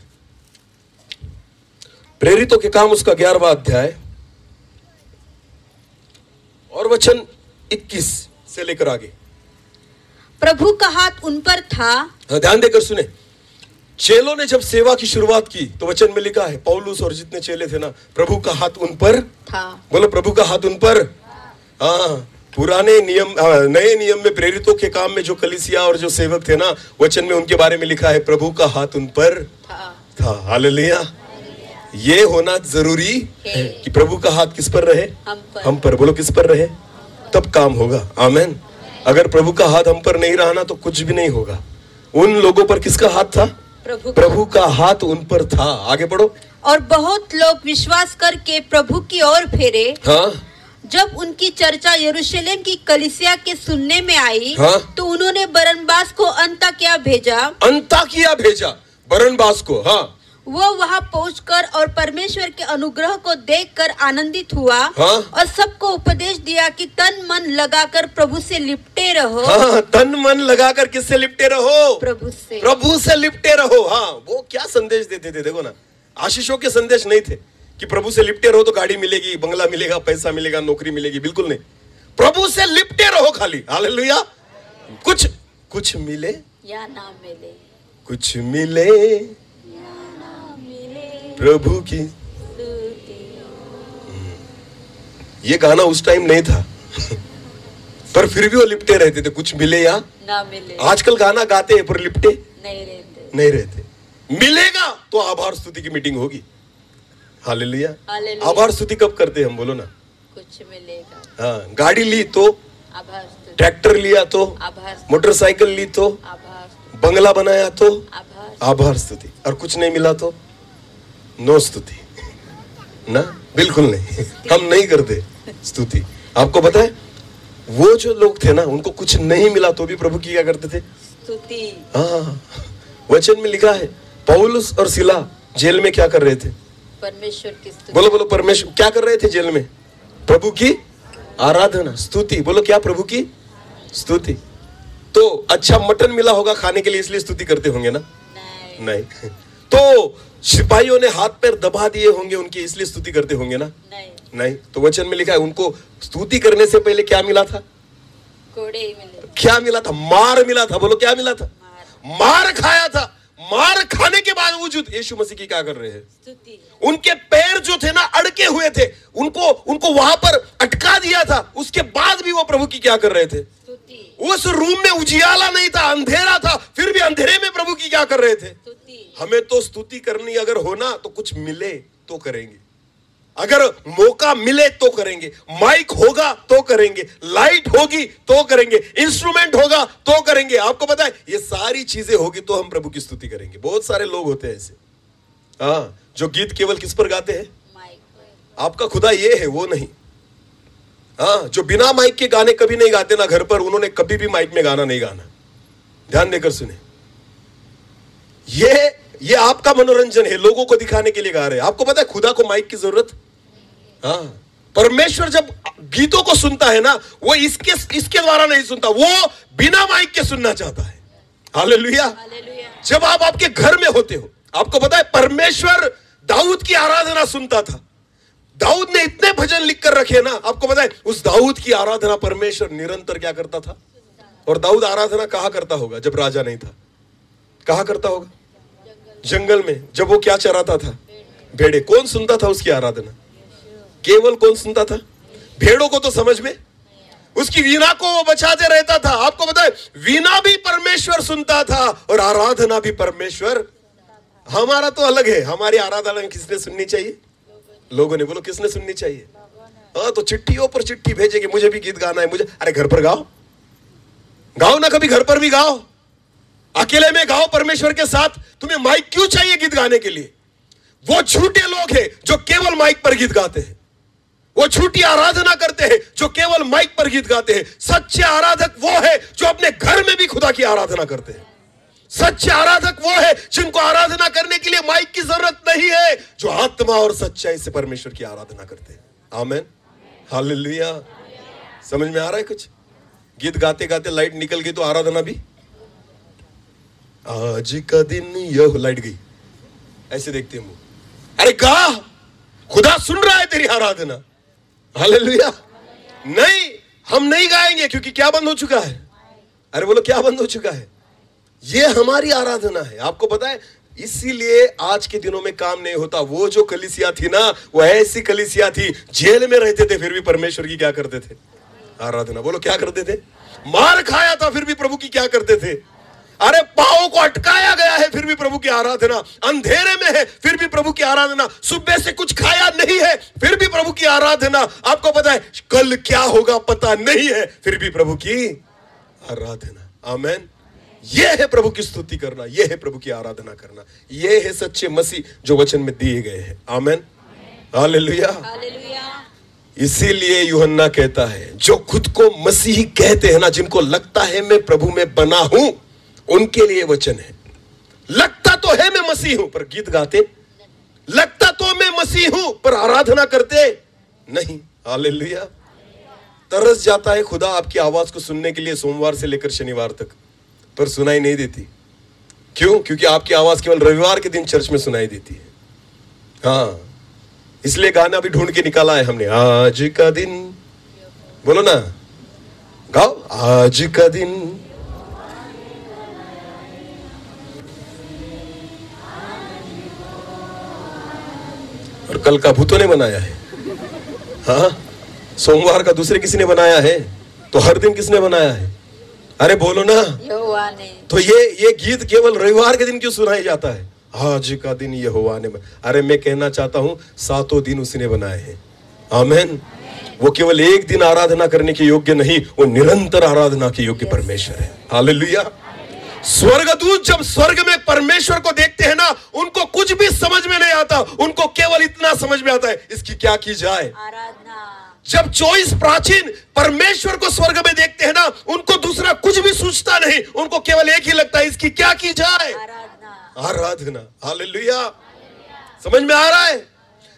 प्रेरितों के काम उसका 11वां अध्याय और वचन 21 से लेकर आगे। प्रभु का हाथ उन पर था। ध्यान देकर सुने। चेलों ने जब सेवा की शुरुआत की तो वचन में लिखा है, पौलुस और जितने चेले थे ना, प्रभु का हाथ उन पर था। बोलो, प्रभु का हाथ उन पर। हाँ, पुराने नियम, नए नियम में प्रेरितों के काम में जो कलीसिया और जो सेवक थे ना, वचन में उनके बारे में लिखा है, प्रभु का हाथ उन पर था। हालेलुया। ये होना जरूरी है कि प्रभु का हाथ किस पर रहे? हम पर। बोलो, किस पर रहे? तब काम होगा। आमेन। अगर प्रभु का हाथ हम पर नहीं रहा ना तो कुछ भी नहीं होगा। उन लोगों पर किसका हाथ था? प्रभु का हाथ उन पर था। आगे बढ़ो। और बहुत लोग विश्वास करके प्रभु की ओर फेरे। हाँ। जब उनकी चर्चा यरूशलेम की कलीसिया के सुनने में आई, हाँ? तो उन्होंने बरनबास को अंताकिया भेजा। बरनबास को। हाँ। वो वहाँ पहुंचकर और परमेश्वर के अनुग्रह को देखकर आनंदित हुआ। हाँ? और सबको उपदेश दिया कि तन मन लगाकर प्रभु से लिपटे रहो। हाँ, तन मन लगाकर किससे लिपटे रहो? प्रभु से लिपटे रहो। हाँ, वो क्या संदेश देते थे देखो ना। आशीषों के संदेश नहीं थे कि प्रभु से लिपटे रहो तो गाड़ी मिलेगी, बंगला मिलेगा, पैसा मिलेगा, नौकरी मिलेगी। बिल्कुल नहीं। प्रभु से लिपटे रहो खाली। हालेलुया। कुछ मिले या ना मिले, कुछ मिले प्रभु की। ये गाना उस टाइम नहीं था पर फिर भी वो लिपटे रहते थे, कुछ मिले या ना मिले। आजकल गाना गाते हैं पर लिपटे नहीं रहते। मिलेगा तो आभार स्तुति की मीटिंग होगी। हालेलुया। आभार स्तुति कब करते हैं हम? बोलो ना। कुछ मिलेगा। हाँ, गाड़ी ली तो आभार स्तुति, ट्रैक्टर लिया तो आभार, मोटरसाइकिल ली तो आभार, बंगला बनाया तो आभार स्तुति, और कुछ नहीं मिला तो नो स्तुति ना। बिल्कुल नहीं, हम नहीं करते स्तुति। आपको पता है वो जो लोग थे ना, उनको कुछ नहीं मिला तो भी प्रभु की क्या करते थे? स्तुति। हाँ, वचन में लिखा है पौलुस और सिला जेल में क्या कर रहे थे? परमेश्वर की स्तुति। बोलो परमेश्वर क्या कर रहे थे जेल में? प्रभु की आराधना, स्तुति। बोलो क्या? प्रभु की स्तुति। तो अच्छा मटन मिला होगा खाने के लिए इसलिए स्तुति करते होंगे ना? नहीं। तो सिपाहियों ने हाथ पैर दबा दिए होंगे उनके, इसलिए स्तुति करते होंगे ना? नहीं। तो वचन में लिखा है उनको स्तुति करने से पहले क्या मिला था? कोड़े मिले। क्या मिला था? मार मिला था। बोलो क्या मिला था? मार खाया था। मार खाने के बावजूद यीशु मसीह की क्या कर रहे हैं? स्तुति। उनके पैर जो थे ना अड़के हुए थे, उनको वहां पर अटका दिया था, उसके बाद भी वो प्रभु की क्या कर रहे थे? स्तुति। उस रूम में उजियाला नहीं था, अंधेरा था, फिर भी अंधेरे में प्रभु की क्या कर रहे थे? हमें तो स्तुति करनी अगर हो ना तो कुछ मिले तो करेंगे, अगर मौका मिले तो करेंगे, माइक होगा तो करेंगे, लाइट होगी तो करेंगे, इंस्ट्रूमेंट होगा तो करेंगे। आपको पता है ये सारी चीजें होगी तो हम प्रभु की स्तुति करेंगे। बहुत सारे लोग होते हैं ऐसे, हाँ, जो गीत केवल किस पर गाते हैं? आपका खुदा ये है वो नहीं। हाँ, जो बिना माइक के गाने कभी नहीं गाते ना घर पर, उन्होंने कभी भी माइक में गाना नहीं गाना। ध्यान देकर सुने। ये आपका मनोरंजन है, लोगों को दिखाने के लिए गा रहे हैं। आपको पता है खुदा को माइक की जरूरत? हाँ, परमेश्वर जब गीतों को सुनता है ना, वो इसके द्वारा नहीं सुनता, वो बिना माइक के सुनना चाहता है। हालेलुया। जब आप आपके घर में होते हो, आपको पता है परमेश्वर दाऊद की आराधना सुनता था। दाऊद ने इतने भजन लिख कर रखे ना, आपको पता है उस दाऊद की आराधना परमेश्वर निरंतर क्या करता था? और दाऊद आराधना कहां करता होगा जब राजा नहीं था? कहां करता होगा? जंगल में। जब वो क्या चराता था? भेड़े। कौन सुनता था उसकी आराधना? केवल कौन सुनता था? भेड़ों को तो समझ में, उसकी वीणा को वो बचाते रहता था। आपको पता है वीणा भी परमेश्वर सुनता था और आराधना भी परमेश्वर। हमारा तो अलग है, हमारी आराधना किसने सुननी चाहिए? लोगों ने। बोलो किसने सुननी चाहिए? हाँ, तो चिट्ठियों पर चिट्ठी भेजेंगे, मुझे भी गीत गाना है, मुझे। अरे घर पर गाओ ना, कभी घर पर भी गाओ, अकेले में गाओ परमेश्वर के साथ। तुम्हें माइक क्यों चाहिए गीत गाने के लिए? वो झूठे लोग हैं जो केवल माइक पर गीत गाते हैं, वो झूठी आराधना करते हैं जो केवल माइक पर गीत गाते हैं। सच्चे आराधक वो है जो अपने घर में भी खुदा की आराधना करते हैं। सच्चे आराधक वो है जिनको आराधना करने के लिए माइक की जरूरत नहीं है, जो आत्मा और सच्चाई से परमेश्वर की आराधना करते हैं। आमीन, हालेलुया। समझ में आ रहा है कुछ? गीत गाते गाते लाइट निकल गई तो आराधना भी आज का दिन यह लाइट गई, ऐसे देखते हैं मुंह। अरे गा, खुदा सुन रहा है तेरी आराधना। हालेलुया। नहीं, हम नहीं गाएंगे क्योंकि क्या बंद हो चुका है? अरे बोलो, क्या बंद हो चुका है? ये हमारी आराधना है। आपको पता है, इसीलिए आज के दिनों में काम नहीं होता। वो जो कलीसिया थी ना, वो ऐसी कलीसिया थी, जेल में रहते थे फिर भी परमेश्वर की क्या करते थे? आराधना। बोलो, क्या करते थे? मार खाया था फिर भी प्रभु की क्या करते थे? अरे पांव को अटकाया गया है फिर भी प्रभु की आराधना। अंधेरे में है फिर भी प्रभु की आराधना। सुबह से कुछ खाया नहीं है फिर भी प्रभु की आराधना। आपको पता है कल क्या होगा पता नहीं है, फिर भी प्रभु की आराधना। आमेन। यह है प्रभु की स्तुति करना, यह है प्रभु की आराधना करना, यह है सच्चे मसीह जो वचन में दिए गए हैं। आमेन। हालेलुया। इसीलिए यूहन्ना कहता है, जो खुद को मसीही कहते हैं ना, जिनको लगता है मैं प्रभु में बना हूं, उनके लिए वचन है। लगता तो है मैं मसीह हूं पर गीत गाते, लगता तो मैं मसीह हूं पर आराधना करते नहीं। हालेलुया। तरस जाता है खुदा आपकी आवाज को सुनने के लिए सोमवार से लेकर शनिवार तक, पर सुनाई नहीं देती। क्यों? क्योंकि आपकी आवाज केवल रविवार के दिन चर्च में सुनाई देती है। हाँ, इसलिए गाना भी ढूंढ के निकाला है हमने। आज का दिन, बोलो ना, गाओ। आज का दिन और कल का भूतों ने बनाया है। हाँ, सोमवार का दूसरे किसी ने बनाया है, तो हर दिन किसने बनाया है? अरे बोलो ना, यहोवा ने। तो ये गीत केवल रविवार के दिन क्यों सुनाया जाता है? आज का दिन यहोवा ने। अरे मैं कहना चाहता हूं, सातों दिन उसने बनाए हैं। आमेन। वो केवल एक दिन आराधना करने के योग्य नहीं, वो निरंतर आराधना के योग्य परमेश्वर है। हालेलुया। स्वर्गदूत जब स्वर्ग में परमेश्वर को देखते हैं ना, उनको कुछ भी समझ में नहीं आता, उनको केवल इतना समझ में आता है, इसकी क्या की जाए? आराधना। जब 24 प्राचीन परमेश्वर को स्वर्ग में देखते हैं ना, उनको दूसरा कुछ भी सूझता नहीं, उनको केवल एक ही लगता है, इसकी क्या की जाए? आराधना। हालेलुया। समझ में आ रहा है?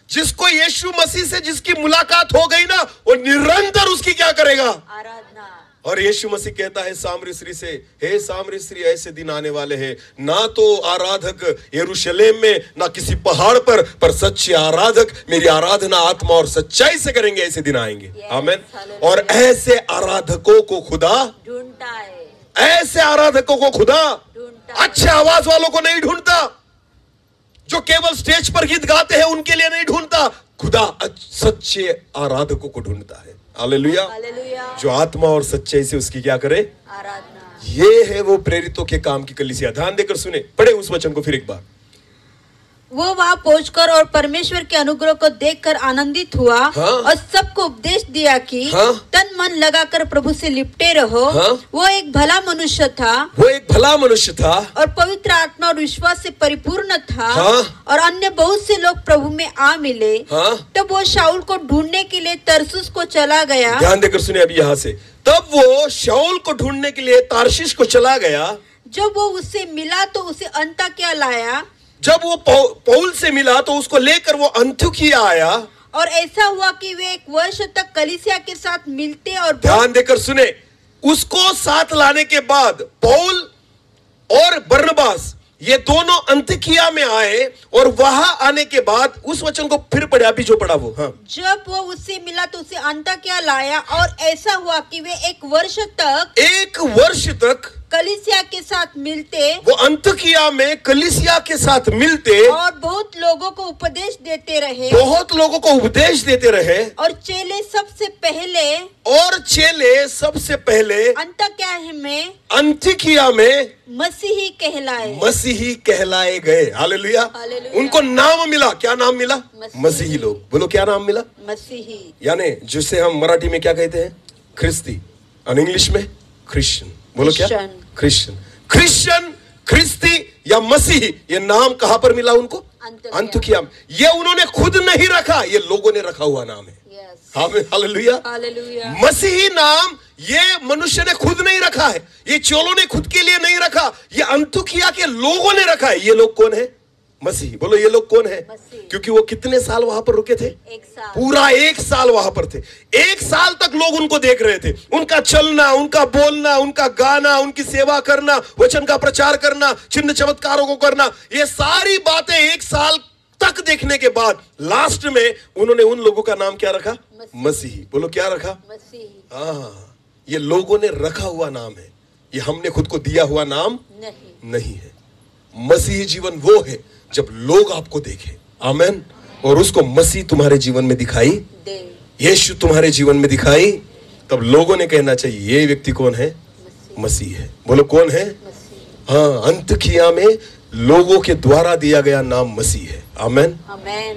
जिसको यीशु मसीह से जिसकी मुलाकात हो गई ना, वो निरंतर उसकी क्या करेगा? आराधना। और यीशु मसीह कहता है सामरी स्त्री से, हे सामरी स्त्री, ऐसे दिन आने वाले हैं, ना तो आराधक यरूशलेम में, ना किसी पहाड़ पर सच्चे आराधक मेरी आराधना आत्मा और सच्चाई से करेंगे। ऐसे दिन आएंगे। आमीन। और ऐसे आराधकों को खुदा ढूंढता है। ऐसे आराधकों को खुदा अच्छे आवाज वालों को नहीं ढूंढता, जो केवल स्टेज पर गीत गाते हैं उनके लिए नहीं ढूंढता। खुदा सच्चे आराधकों को ढूंढता है। हालेलुया। जो आत्मा और सच्चाई से उसकी क्या करे? आराधना। ये है वो प्रेरितों के काम की कलीसिया। ध्यान देकर सुने, पढ़े उस वचन को फिर एक बार। वो वहां पहुंचकर और परमेश्वर के अनुग्रह को देखकर आनंदित हुआ। हाँ? और सबको उपदेश दिया कि हाँ? तन मन लगाकर प्रभु से लिपटे रहो। हाँ? वो एक भला मनुष्य था। वो एक भला मनुष्य था और पवित्र आत्मा और विश्वास से परिपूर्ण था। हाँ? और अन्य बहुत से लोग प्रभु में आ मिले। हाँ? तब वो शाऊल को ढूंढने के लिए तरसुस को चला गया। ध्यान देकर सुने अभी यहाँ से। तब वो शाऊल को ढूंढने के लिए तारशीश को चला गया। जब वो उससे मिला तो उसे अन्ताकिया लाया। जब वो पौल से मिला तो उसको लेकर वो अंत्योकिया आया। और ऐसा हुआ कि वे 1 वर्ष तक कलीसिया के साथ मिलते और ध्यान देकर सुने, उसको साथ लाने के बाद पौल और बरनबास ये दोनों अंत्योकिया में आए। और वहां आने के बाद उस वचन को फिर पढ़े, अभी जो पढ़ा वो। हाँ। जब वो उससे मिला तो उसे अन्ताकिया लाया। और ऐसा हुआ कि वे 1 वर्ष तक कलीसिया के साथ मिलते। वो अंत्योकिया में कलीसिया के साथ मिलते और बहुत लोगों को उपदेश देते रहे। और चेले सबसे पहले अंत्योकिया में मसीही कहलाए गए। हालेलुया। उनको नाम मिला। क्या नाम मिला? मसीही लोग। बोलो, क्या नाम मिला? मसीही। यानी जिसे हम मराठी में क्या कहते हैं? ख्रिस्ती। और इंग्लिश में क्रिश्चियन। बोलो क्या? क्रिश्चियन, ख्रिस्ती या मसीही, ये नाम कहां पर मिला उनको? अंत्योकिया में। ये उन्होंने खुद नहीं रखा, ये लोगों ने रखा हुआ नाम है। हालेलुया। मसीही नाम ये मनुष्य ने खुद नहीं रखा है, ये चोलों ने खुद के लिए नहीं रखा, ये अंत्योकिया के लोगों ने रखा है। ये लोग कौन है? मसीही। बोलो ये लोग कौन है? क्योंकि वो कितने साल वहां पर रुके थे? 1 साल। पूरा 1 साल वहां पर थे। 1 साल तक लोग उनको देख रहे थे, उनका चलना, उनका बोलना, उनका गाना, उनकी सेवा करना, वचन का प्रचार करना, चिन्ह चमत्कारों को करना, ये सारी बातें 1 साल तक देखने के बाद लास्ट में उन्होंने उन लोगों का नाम क्या रखा? मसीही। बोलो क्या रखा? मसीही। हाँ, ये लोगों ने रखा हुआ नाम है, ये हमने खुद को दिया हुआ नाम नहीं है। मसीही जीवन वो है जब लोग आपको देखें, आमेन, और उसको मसीह तुम्हारे जीवन में दिखाई दे, यीशु तुम्हारे जीवन में दिखाई, तब लोगों ने कहना चाहिए ये व्यक्ति कौन है? मसीह है। बोलो कौन है? हाँ, अंतखिया में लोगों के द्वारा दिया गया नाम मसीह है, आमेन।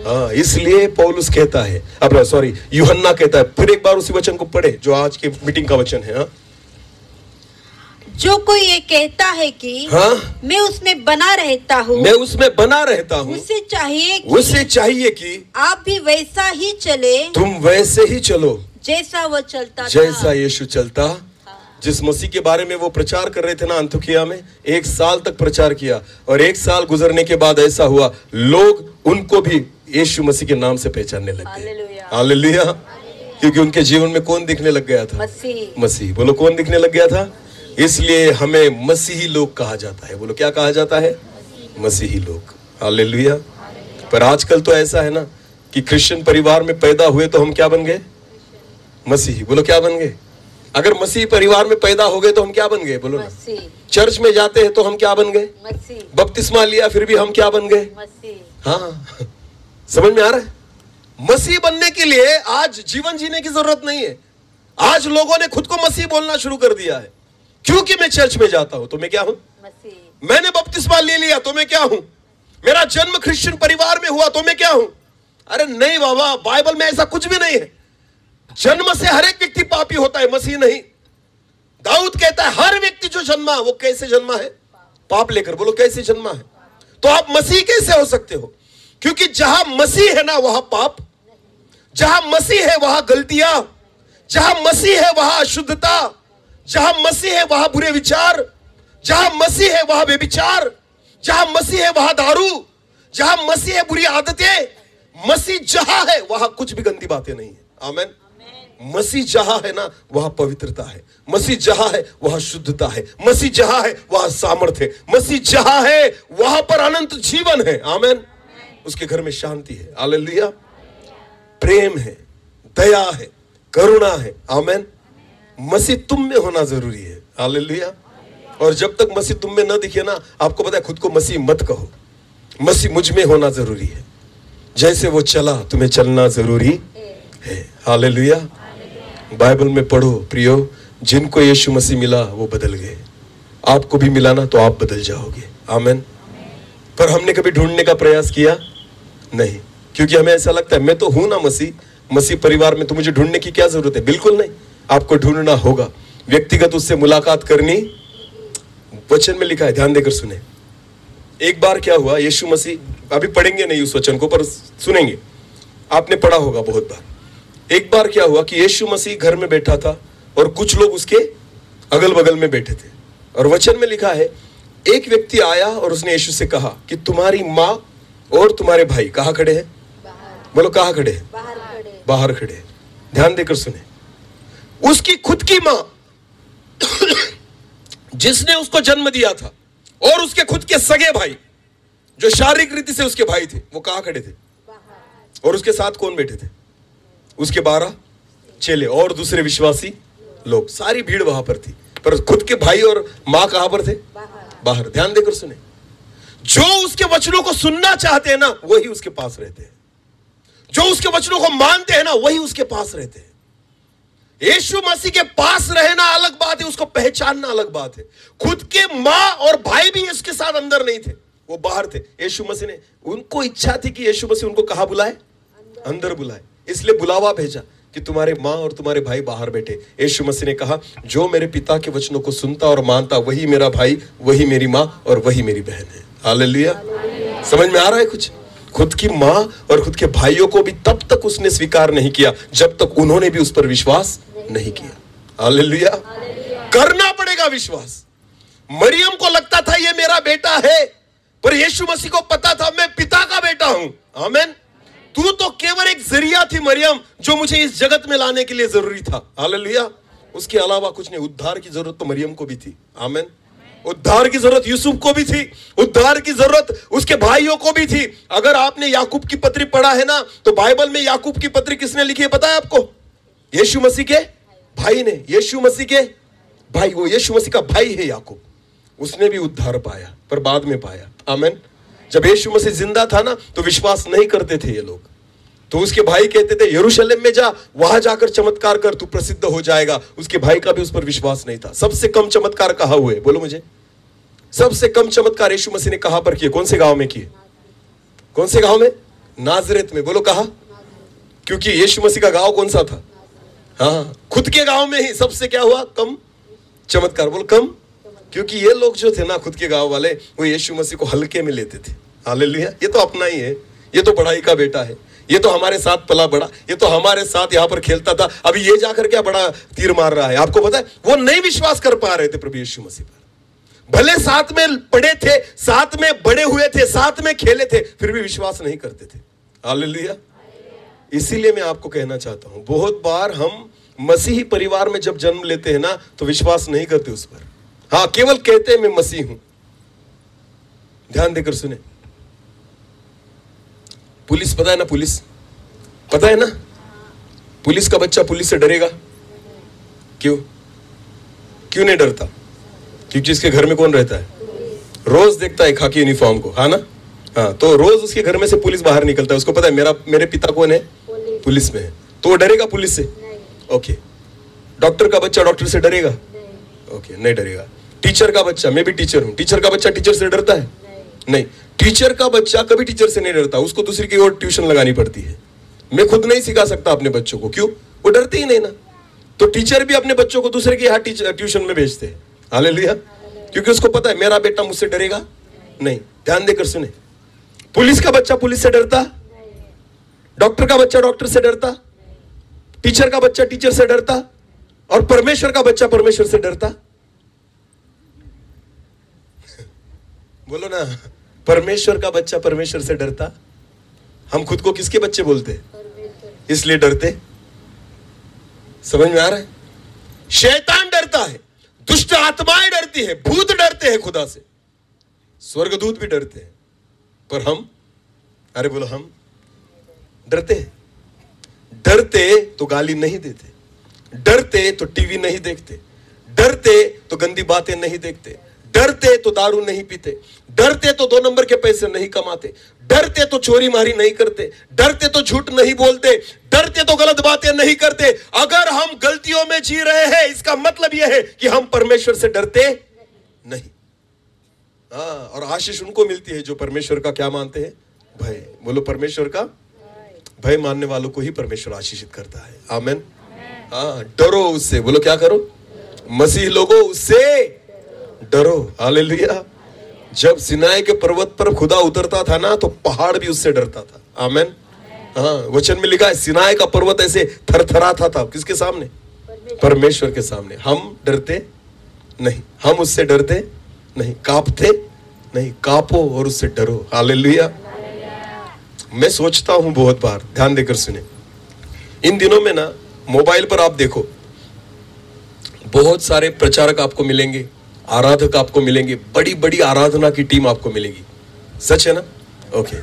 हाँ, इसलिए पौलुस कहता है, अब सॉरी यूहन्ना कहता है, फिर एक बार उसी वचन को पढ़े जो आज के मीटिंग का वचन है। हाँ? जो कोई ये कहता है कि हाँ? मैं उसमें बना रहता हूँ, मैं उसमें बना रहता हूँ, उसे चाहिए कि आप भी वैसा ही चले, तुम वैसे ही चलो जैसा वो चलता जैसा यीशु चलता। जिस मसीह के बारे में वो प्रचार कर रहे थे ना अंतोखिया में, 1 साल तक प्रचार किया, और 1 साल गुजरने के बाद ऐसा हुआ लोग उनको भी यीशु मसीह के नाम से पहचानने लग गए। हालेलुया। क्योंकि उनके जीवन में कौन दिखने लग गया था? मसीह। बोलो कौन दिखने लग गया था? इसलिए हमें मसीही लोग कहा जाता है। बोलो क्या कहा जाता है? मसीही लोग। हालेलुया। पर आजकल तो ऐसा है ना कि क्रिश्चियन परिवार में पैदा हुए तो हम क्या बन गए? मसीही। बोलो क्या बन गए? अगर मसीह परिवार में पैदा हो गए तो हम क्या बन गए? बोलो ना। चर्च में जाते हैं तो हम क्या बन गए? बपतिस्मा लिया फिर भी हम क्या बन गए? हाँ, समझ में आ रहा है? मसीह बनने के लिए आज जीवन जीने की जरूरत नहीं है। आज लोगों ने खुद को मसीह बोलना शुरू कर दिया है। क्योंकि मैं चर्च में जाता हूं तो मैं क्या हूं? मैंने बपतिस्मा ले लिया तो मैं क्या हूं? मेरा जन्म क्रिश्चियन परिवार में हुआ तो मैं क्या हूं? अरे नहीं बाबा, बाइबल में ऐसा कुछ भी नहीं है। जन्म से हर एक व्यक्ति पापी होता है, मसीह नहीं। दाऊद कहता है हर व्यक्ति जो जन्मा वो कैसे जन्मा है? पाप लेकर। बोलो कैसे जन्मा है? तो आप मसीह कैसे हो सकते हो? क्योंकि जहां मसीह है ना वहां पाप, जहां मसीह है वहां गलतियां, जहां मसीह है वहां अशुद्धता, जहां मसीह है वहां बुरे विचार, जहां मसीह है वहां व्यभिचार, जहां मसीह है वहां दारू, जहां मसीह है बुरी आदतें। मसीह जहां है वहां कुछ भी गंदी बातें नहीं है। आमीन। मसीह जहां है ना वहां पवित्रता है, मसीह जहां है वहां शुद्धता है, मसीह जहां है वहां सामर्थ्य है, मसीह जहां है वहां पर अनंत जीवन है। आमीन। उसके घर में शांति है, हालेलुया, प्रेम है, दया है, करुणा है। आमीन। मसीह तुम में होना जरूरी है, हालेलुया। और जब तक मसीह तुम में न दिखे ना, आपको पता है, खुद को मसीह मत कहो, मसीह मुझ में होना जरूरी है। जैसे वो चला तुम्हें चलना जरूरी है, हालेलुया। बाइबल में पढ़ो प्रियो, जिनको यीशु मसीह मिला वो बदल गए। आपको भी मिला ना तो आप बदल जाओगे। आमीन। पर हमने कभी ढूंढने का प्रयास किया नहीं, क्योंकि हमें ऐसा लगता है मैं तो हूं ना मसीह परिवार में, तो मुझे ढूंढने की क्या जरूरत है? बिल्कुल नहीं, आपको ढूंढना होगा, व्यक्तिगत उससे मुलाकात करनी। वचन में लिखा है, ध्यान देकर सुने। एक बार क्या हुआ, यीशु मसीह, अभी पढ़ेंगे नहीं उस वचन को पर सुनेंगे, आपने पढ़ा होगा बहुत बार। एक बार क्या हुआ कि यीशु मसीह घर में बैठा था और कुछ लोग उसके अगल बगल में बैठे थे, और वचन में लिखा है एक व्यक्ति आया और उसने यीशु से कहा कि तुम्हारी माँ और तुम्हारे भाई कहाँ खड़े हैं? बोलो कहाँ खड़े हैं? बाहर खड़े हैं। ध्यान देकर सुने। उसकी खुद की माँ जिसने उसको जन्म दिया था, और उसके खुद के सगे भाई जो शारीरिक रीति से उसके भाई थे, वो कहाँ खड़े थे? और उसके साथ कौन बैठे थे? उसके 12 चेले और दूसरे विश्वासी लोग। सारी भीड़ वहां पर थी, पर खुद के भाई और माँ कहां पर थे? बाहर। ध्यान देकर सुने। जो उसके वचनों को सुनना चाहते हैं ना वही उसके पास रहते हैं, जो उसके वचनों को मानते हैं ना वही उसके पास रहते हैं। यीशु मसीह के पास रहना अलग बात है, उसको पहचानना अलग बात है। खुद के माँ और भाई भी इसके साथ अंदर नहीं थे, वो बाहर थे। यीशु मसीह ने, उनको इच्छा थी कि यीशु मसीह उनको कहां बुलाए? अंदर बुलाए। इसलिए बुलावा भेजा कि तुम्हारे माँ और तुम्हारे भाई बाहर बैठे। यीशु मसीह ने कहा जो मेरे पिता के वचनों को सुनता और मानता वही मेरा भाई, वही मेरी माँ और वही मेरी बहन है। हालेलुया। समझ में आ रहा है कुछ? खुद की माँ और खुद के भाइयों को भी तब तक उसने स्वीकार नहीं किया जब तक उन्होंने भी उस पर विश्वास नहीं किया। हालेलुया। करना पड़ेगा विश्वास। मरियम को लगता था ये मेरा बेटा है, पर यीशु मसीह को पता था मैं पिता का बेटा हूं। आमीन। तू तो केवल एक जरिया थी मरियम, जो मुझे इस जगत में लाने के लिए जरूरी था। हालेलुया। उसके अलावा कुछ नहीं। उद्धार की जरूरत तो मरियम को भी थी। आमीन। उद्धार की जरूरत यूसुफ को भी थी। उद्धार की जरूरत उसके भाइयों को भी थी। अगर आपने याकूब की पत्री पढ़ा है ना, तो बाइबल में याकूब की पत्री किसने लिखी है पता है आपको? यीशु मसीह के भाई ने। यीशु मसीह के भाई, वो यीशु मसीह का भाई है याकूब। उसने भी उद्धार पाया, पर बाद में पाया। आमीन। जब यीशु मसीह जिंदा था ना, तो विश्वास नहीं करते थे ये लोग। तो उसके भाई कहते थे यरूशलेम में जा, वहां जाकर चमत्कार कर, तू प्रसिद्ध हो जाएगा। उसके भाई का भी उस पर विश्वास नहीं था। सबसे कम चमत्कार कहां हुए? बोलो मुझे। सबसे कम चमत्कार यीशु मसीह ने कहां पर किए? कौन से गांव में किए? कौन से गांव में? नाजरेत में। बोलो कहा? क्योंकि यीशु मसीह का गांव कौन सा था? हाँ, खुद के गांव में ही सबसे क्या हुआ? कम चमत्कार। बोलो कम। क्योंकि ये लोग जो थे ना, खुद के गांव वाले, वो यीशु मसीह को हल्के में लेते थे। हालेलुया। ये तो अपना ही है, ये तो पढ़ाई का बेटा है, ये तो हमारे साथ पला बड़ा, ये तो हमारे साथ यहाँ पर खेलता था, अभी ये जाकर क्या बड़ा तीर मार रहा है। आपको पता है, वो नहीं विश्वास कर पा रहे थे प्रभु यीशु मसीह पर। भले साथ में पढ़े थे, साथ में बड़े हुए थे, साथ में खेले थे, फिर भी विश्वास नहीं करते थे। हालेलुया। इसीलिए मैं आपको कहना चाहता हूं, बहुत बार हम मसीही परिवार में जब जन्म लेते हैं ना, तो विश्वास नहीं करते उस पर। हाँ, केवल कहते हैं मैं मसीह हूं। ध्यान देकर सुने। पुलिस, पता है ना, पुलिस पता है ना, पुलिस का बच्चा पुलिस से डरेगा? क्यों? क्यों नहीं डरता? क्योंकि इसके घर में कौन रहता है? रोज देखता है खाकी यूनिफॉर्म को, हाँ ना। हाँ, तो रोज उसके घर में से पुलिस बाहर निकलता है। उसको पता है मेरे पिता कौन है? पुलिस में है। तो वो डरेगा पुलिस से? ओके। डॉक्टर का बच्चा डॉक्टर से डरेगा? ओके, नहीं डरेगा। टीचर का बच्चा, मैं भी टीचर हूं, टीचर का बच्चा टीचर से डरता है? नहीं। टीचर का बच्चा कभी टीचर से नहीं डरता, उसको दूसरी की ओर ट्यूशन लगानी पड़ती है। मैं खुद नहीं सिखा सकता अपने बच्चों को। क्यों? वो डरते ही नहीं ना। तो टीचर भी अपने बच्चों को दूसरे के यहाँ ट्यूशन में भेजते हैं। हालेलुया। क्योंकि उसको पता है मेरा बेटा मुझसे डरेगा नहीं। ध्यान देकर सुने। पुलिस का बच्चा पुलिस से डरता? डॉक्टर का बच्चा डॉक्टर से डरता? टीचर का बच्चा टीचर से डरता? और परमेश्वर का बच्चा परमेश्वर से डरता? बोलो ना, परमेश्वर का बच्चा परमेश्वर से डरता। हम खुद को किसके बच्चे बोलते? इसलिए डरते। समझ में आ रहा है? शैतान डरता है, दुष्ट आत्माएं डरती है, भूत डरते हैं खुदा से, स्वर्गदूत भी डरते हैं। पर हम, अरे बोलो, हम डरते हैं। डरते तो गाली नहीं देते, डरते तो टीवी नहीं देखते, डरते तो गंदी बातें नहीं देखते, डरते तो दारू नहीं पीते, डरते तो 2 नंबर के पैसे नहीं कमाते, डरते तो चोरी मारी नहीं करते, डरते तो झूठ नहीं बोलते, डरते तो गलत बातें नहीं करते। अगर हम गलतियों में जी रहे हैं, इसका मतलब यह है कि हम परमेश्वर से डरते नहीं। हाँ, और आशीष उनको मिलती है जो परमेश्वर का क्या मानते हैं? भय। बोलो, परमेश्वर का भय मानने वालों को ही परमेश्वर आशीषित करता है। आमीन। हाँ, डरो उससे। बोलो, क्या करो? मसीह लोगों, उससे डरो। हालेलुया। जब सिनाई के पर्वत पर खुदा उतरता था ना, तो पहाड़ भी उससे डरता था। आमीन। हाँ, वचन में लिखा है सिनाई का पर्वत ऐसे थरथराता था। किसके सामने? परमेश्वर के सामने। हम डरते नहीं, हम उससे डरते नहीं, कांपते नहीं। कांपो और उससे डरो। हालेलुया। मैं सोचता हूं बहुत बार, ध्यान देकर सुने, इन दिनों में ना मोबाइल पर आप देखो, बहुत सारे प्रचारक आपको मिलेंगे, आराधक आपको मिलेंगे, बड़ी बड़ी आराधना की टीम आपको मिलेगी। सच है ना? ओके।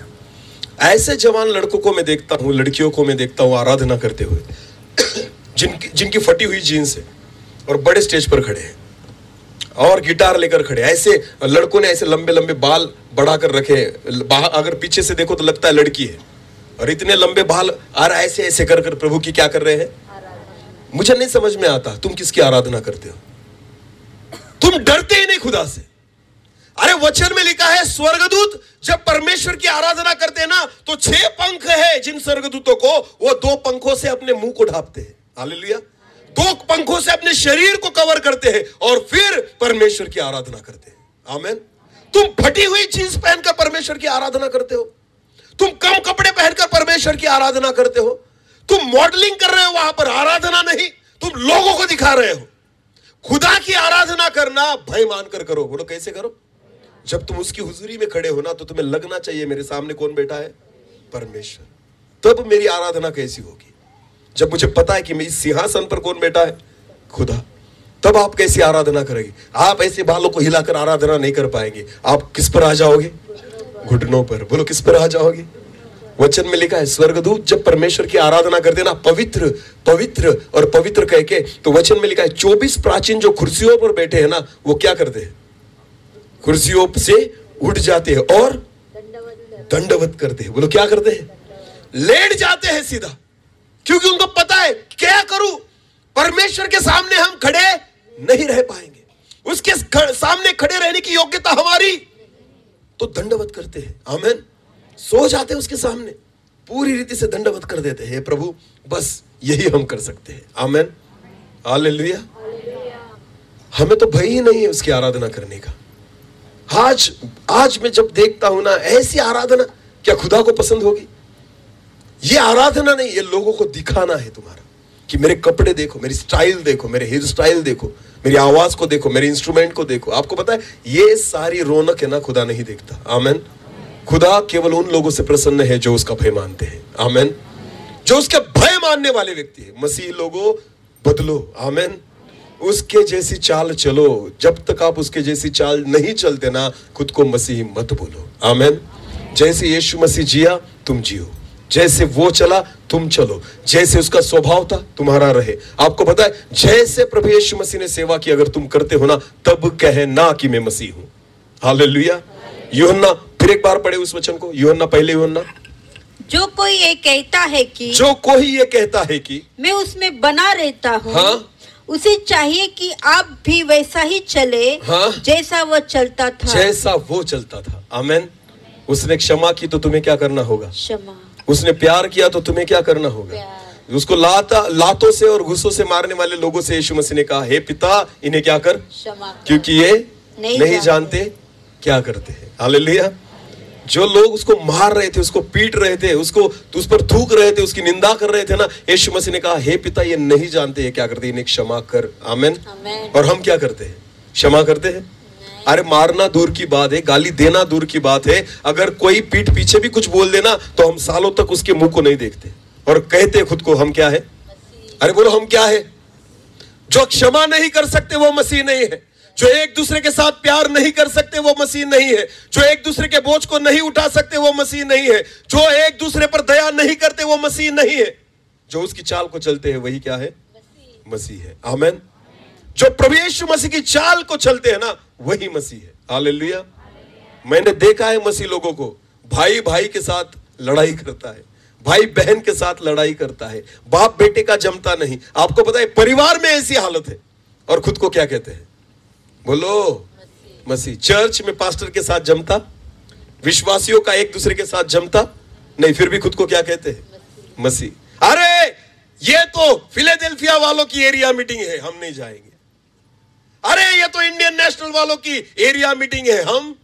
ऐसे जवान लड़कों को मैं देखता हूं, लड़कियों को मैं देखता हूं आराधना करते हुए, जिनकी फटी हुई जीन्स है और बड़े स्टेज पर खड़े हैं और गिटार लेकर खड़े। ऐसे लड़कों ने ऐसे लंबे लंबे बाल बढ़ाकर रखे, अगर पीछे से देखो तो लगता है लड़की है, और इतने लंबे बाल और ऐसे ऐसे कर कर प्रभु की क्या कर रहे हैं? मुझे नहीं समझ में आता, तुम किसकी आराधना करते हो? तुम डरते ही नहीं खुदा से। अरे वचन में लिखा है, स्वर्गदूत जब परमेश्वर की आराधना करते हैं ना, तो 6 पंख है जिन स्वर्गदूतों को, वो 2 पंखों से अपने मुंह को ढांपते हैं। हालेलुया। 2 पंखों से अपने शरीर को कवर करते हैं और फिर परमेश्वर की आराधना करते हैं। आमीन। तुम फटी हुई जींस पहनकर परमेश्वर की आराधना करते हो, तुम कम कपड़े पहनकर परमेश्वर की आराधना करते हो, तुम मॉडलिंग कर रहे हो, वहां पर आराधना नहीं, तुम लोगों को दिखा रहे हो। खुदा की आराधना करना भय मानकर करो। बोलो, कैसे करो? जब तुम उसकी हुजूरी में खड़े हो ना, तो तुम्हें लगना चाहिए मेरे सामने कौन बैठा है? परमेश्वर। तब मेरी आराधना कैसी होगी? जब मुझे पता है कि मैं इस सिंहासन पर कौन बैठा है? खुदा। तब आप कैसी आराधना करेंगे? आप ऐसे बालों को हिलाकर आराधना नहीं कर पाएंगे। आप किस पर आ जाओगे? घुटनों पर। बोलो, किस पर आ जाओगे? वचन में लिखा है, स्वर्गदूत जब परमेश्वर की आराधना करते ना, पवित्र पवित्र और पवित्र कह के, तो वचन में लिखा है 24 प्राचीन जो कुर्सियों पर बैठे हैं ना, वो क्या करते हैं? कुर्सियों से उठ जाते हैं और दंडवत करते हैं। बोलो, क्या करते हैं? लेट जाते हैं सीधा, क्योंकि उनको पता है क्या करूं, परमेश्वर के सामने हम खड़े नहीं रह पाएंगे, उसके सामने खड़े रहने की योग्यता हमारी, तो दंडवत करते हैं। आमीन। सो जाते हैं उसके सामने, पूरी रीति से दंडवत कर देते हैं। प्रभु, बस यही हम कर सकते हैं। आमीन, हालेलुया। हमें तो भय ही नहीं है उसकी आराधना करने का। आज मैं जब देखता हूं ना, ऐसी आराधना क्या खुदा को पसंद होगी? ये आराधना नहीं, ये लोगों को दिखाना है तुम्हारा, कि मेरे कपड़े देखो, मेरी स्टाइल देखो, मेरे हेयर स्टाइल देखो, मेरी आवाज को देखो, मेरे इंस्ट्रूमेंट को देखो। आपको पता है, ये सारी रौनक है ना, खुदा नहीं देखता। आमीन। खुदा केवल उन लोगों से प्रसन्न है जो उसका भय मानते हैं। आमीन। जो उसके भय मानने वाले व्यक्ति है। मसीह लोगों, बदलो। आमीन। उसके जैसी चाल चलो। जब तक आप उसके जैसी चाल नहीं चलते ना, खुद को मसीह मत बोलो। आमीन। जैसे यीशु मसीह जिया, तुम जियो। जैसे वो चला, तुम चलो। जैसे उसका स्वभाव था, तुम्हारा रहे। आपको पता है, जैसे प्रभु यीशु मसीह ने सेवा की अगर तुम करते हो ना, तब कहना कि मैं मसीह हूं। हालेलुया। यूहन्ना, फिर एक बार पढ़े उस वचन को, यूहन्ना, पहले यूहन्ना। जो कोई ये कहता है कि मैं उसमें बना रहता हूँ, हाँ? उसे चाहिए कि आप भी वैसा ही चले, हाँ? जैसा वो चलता था। आमीन। उसने क्षमा की तो तुम्हें क्या करना होगा? क्षमा। उसने प्यार किया तो तुम्हें क्या करना होगा? उसको लातों से और गुस्सों से मारने वाले लोगों से यीशु मसीह ने कहा, हे पिता, इन्हें क्या कर, क्षमा कर, क्योंकि ये नहीं जानते क्या करते हैं। हालेलुया। जो लोग उसको मार रहे थे, उसको पीट रहे थे, उसको उस पर थूक रहे थे, उसकी निंदा कर रहे थे ना, यीशु मसीह ने कहा, हे पिता, ये नहीं जानते ये क्या करते, इन्हें क्षमा कर। आमीन। और हम क्या करते हैं? क्षमा करते हैं। अरे मारना दूर की बात है, गाली देना दूर की बात है, अगर कोई पीठ पीछे भी कुछ बोल देना तो हम सालों तक उसके मुंह को नहीं देखते और कहते खुद को हम क्या है? अरे बोलो, हम क्या है? जो क्षमा नहीं कर सकते वो मसीह नहीं है। जो एक दूसरे के साथ प्यार नहीं कर सकते वो मसीह नहीं है। जो एक दूसरे के बोझ को नहीं उठा सकते वो मसीह नहीं है। जो एक दूसरे पर दया नहीं करते वो मसीह नहीं है। जो उसकी चाल को चलते हैं वही क्या है? मसीह है। आमीन। जो प्रभु यीशु मसीह की चाल को चलते हैं ना, वही मसीह है। हालेलुया। मैंने देखा है मसीह लोगों को, भाई भाई के साथ लड़ाई करता है, भाई बहन के साथ लड़ाई करता है, बाप बेटे का जमता नहीं। आपको पता है, परिवार में ऐसी हालत है, और खुद को क्या कहते हैं? बोलो, मसीह। चर्च में पास्टर के साथ जमता, विश्वासियों का एक दूसरे के साथ जमता नहीं, फिर भी खुद को क्या कहते हैं? मसीह। अरे ये तो फिलाडेल्फिया वालों की एरिया मीटिंग है, हम नहीं जाएंगे। अरे ये तो इंडियन नेशनल वालों की एरिया मीटिंग है, हम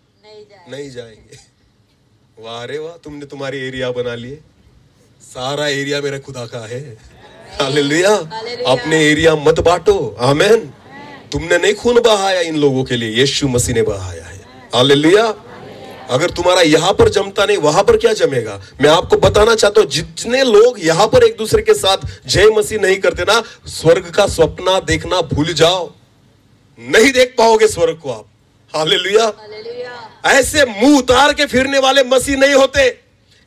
नहीं जाएंगे। वाह रे वाह, तुमने तुम्हारी एरिया बना लिए। सारा एरिया मेरे खुदा का है। हालेलुया। अपने एरिया मत बांटो। आमीन। तुमने नहीं खून बहाया इन लोगों के लिए, यीशु मसीह ने बहाया है। हालेलुया। अगर तुम्हारा यहां पर जमता नहीं, वहां पर क्या जमेगा? मैं आपको बताना चाहता हूं, जितने लोग यहां पर एक दूसरे के साथ जय मसीह नहीं करते ना, स्वर्ग का सपना देखना भूल जाओ, नहीं देख पाओगे स्वर्ग को आप। हालेलुया। ऐसे मुंह उतार के फिरने वाले मसीह नहीं होते,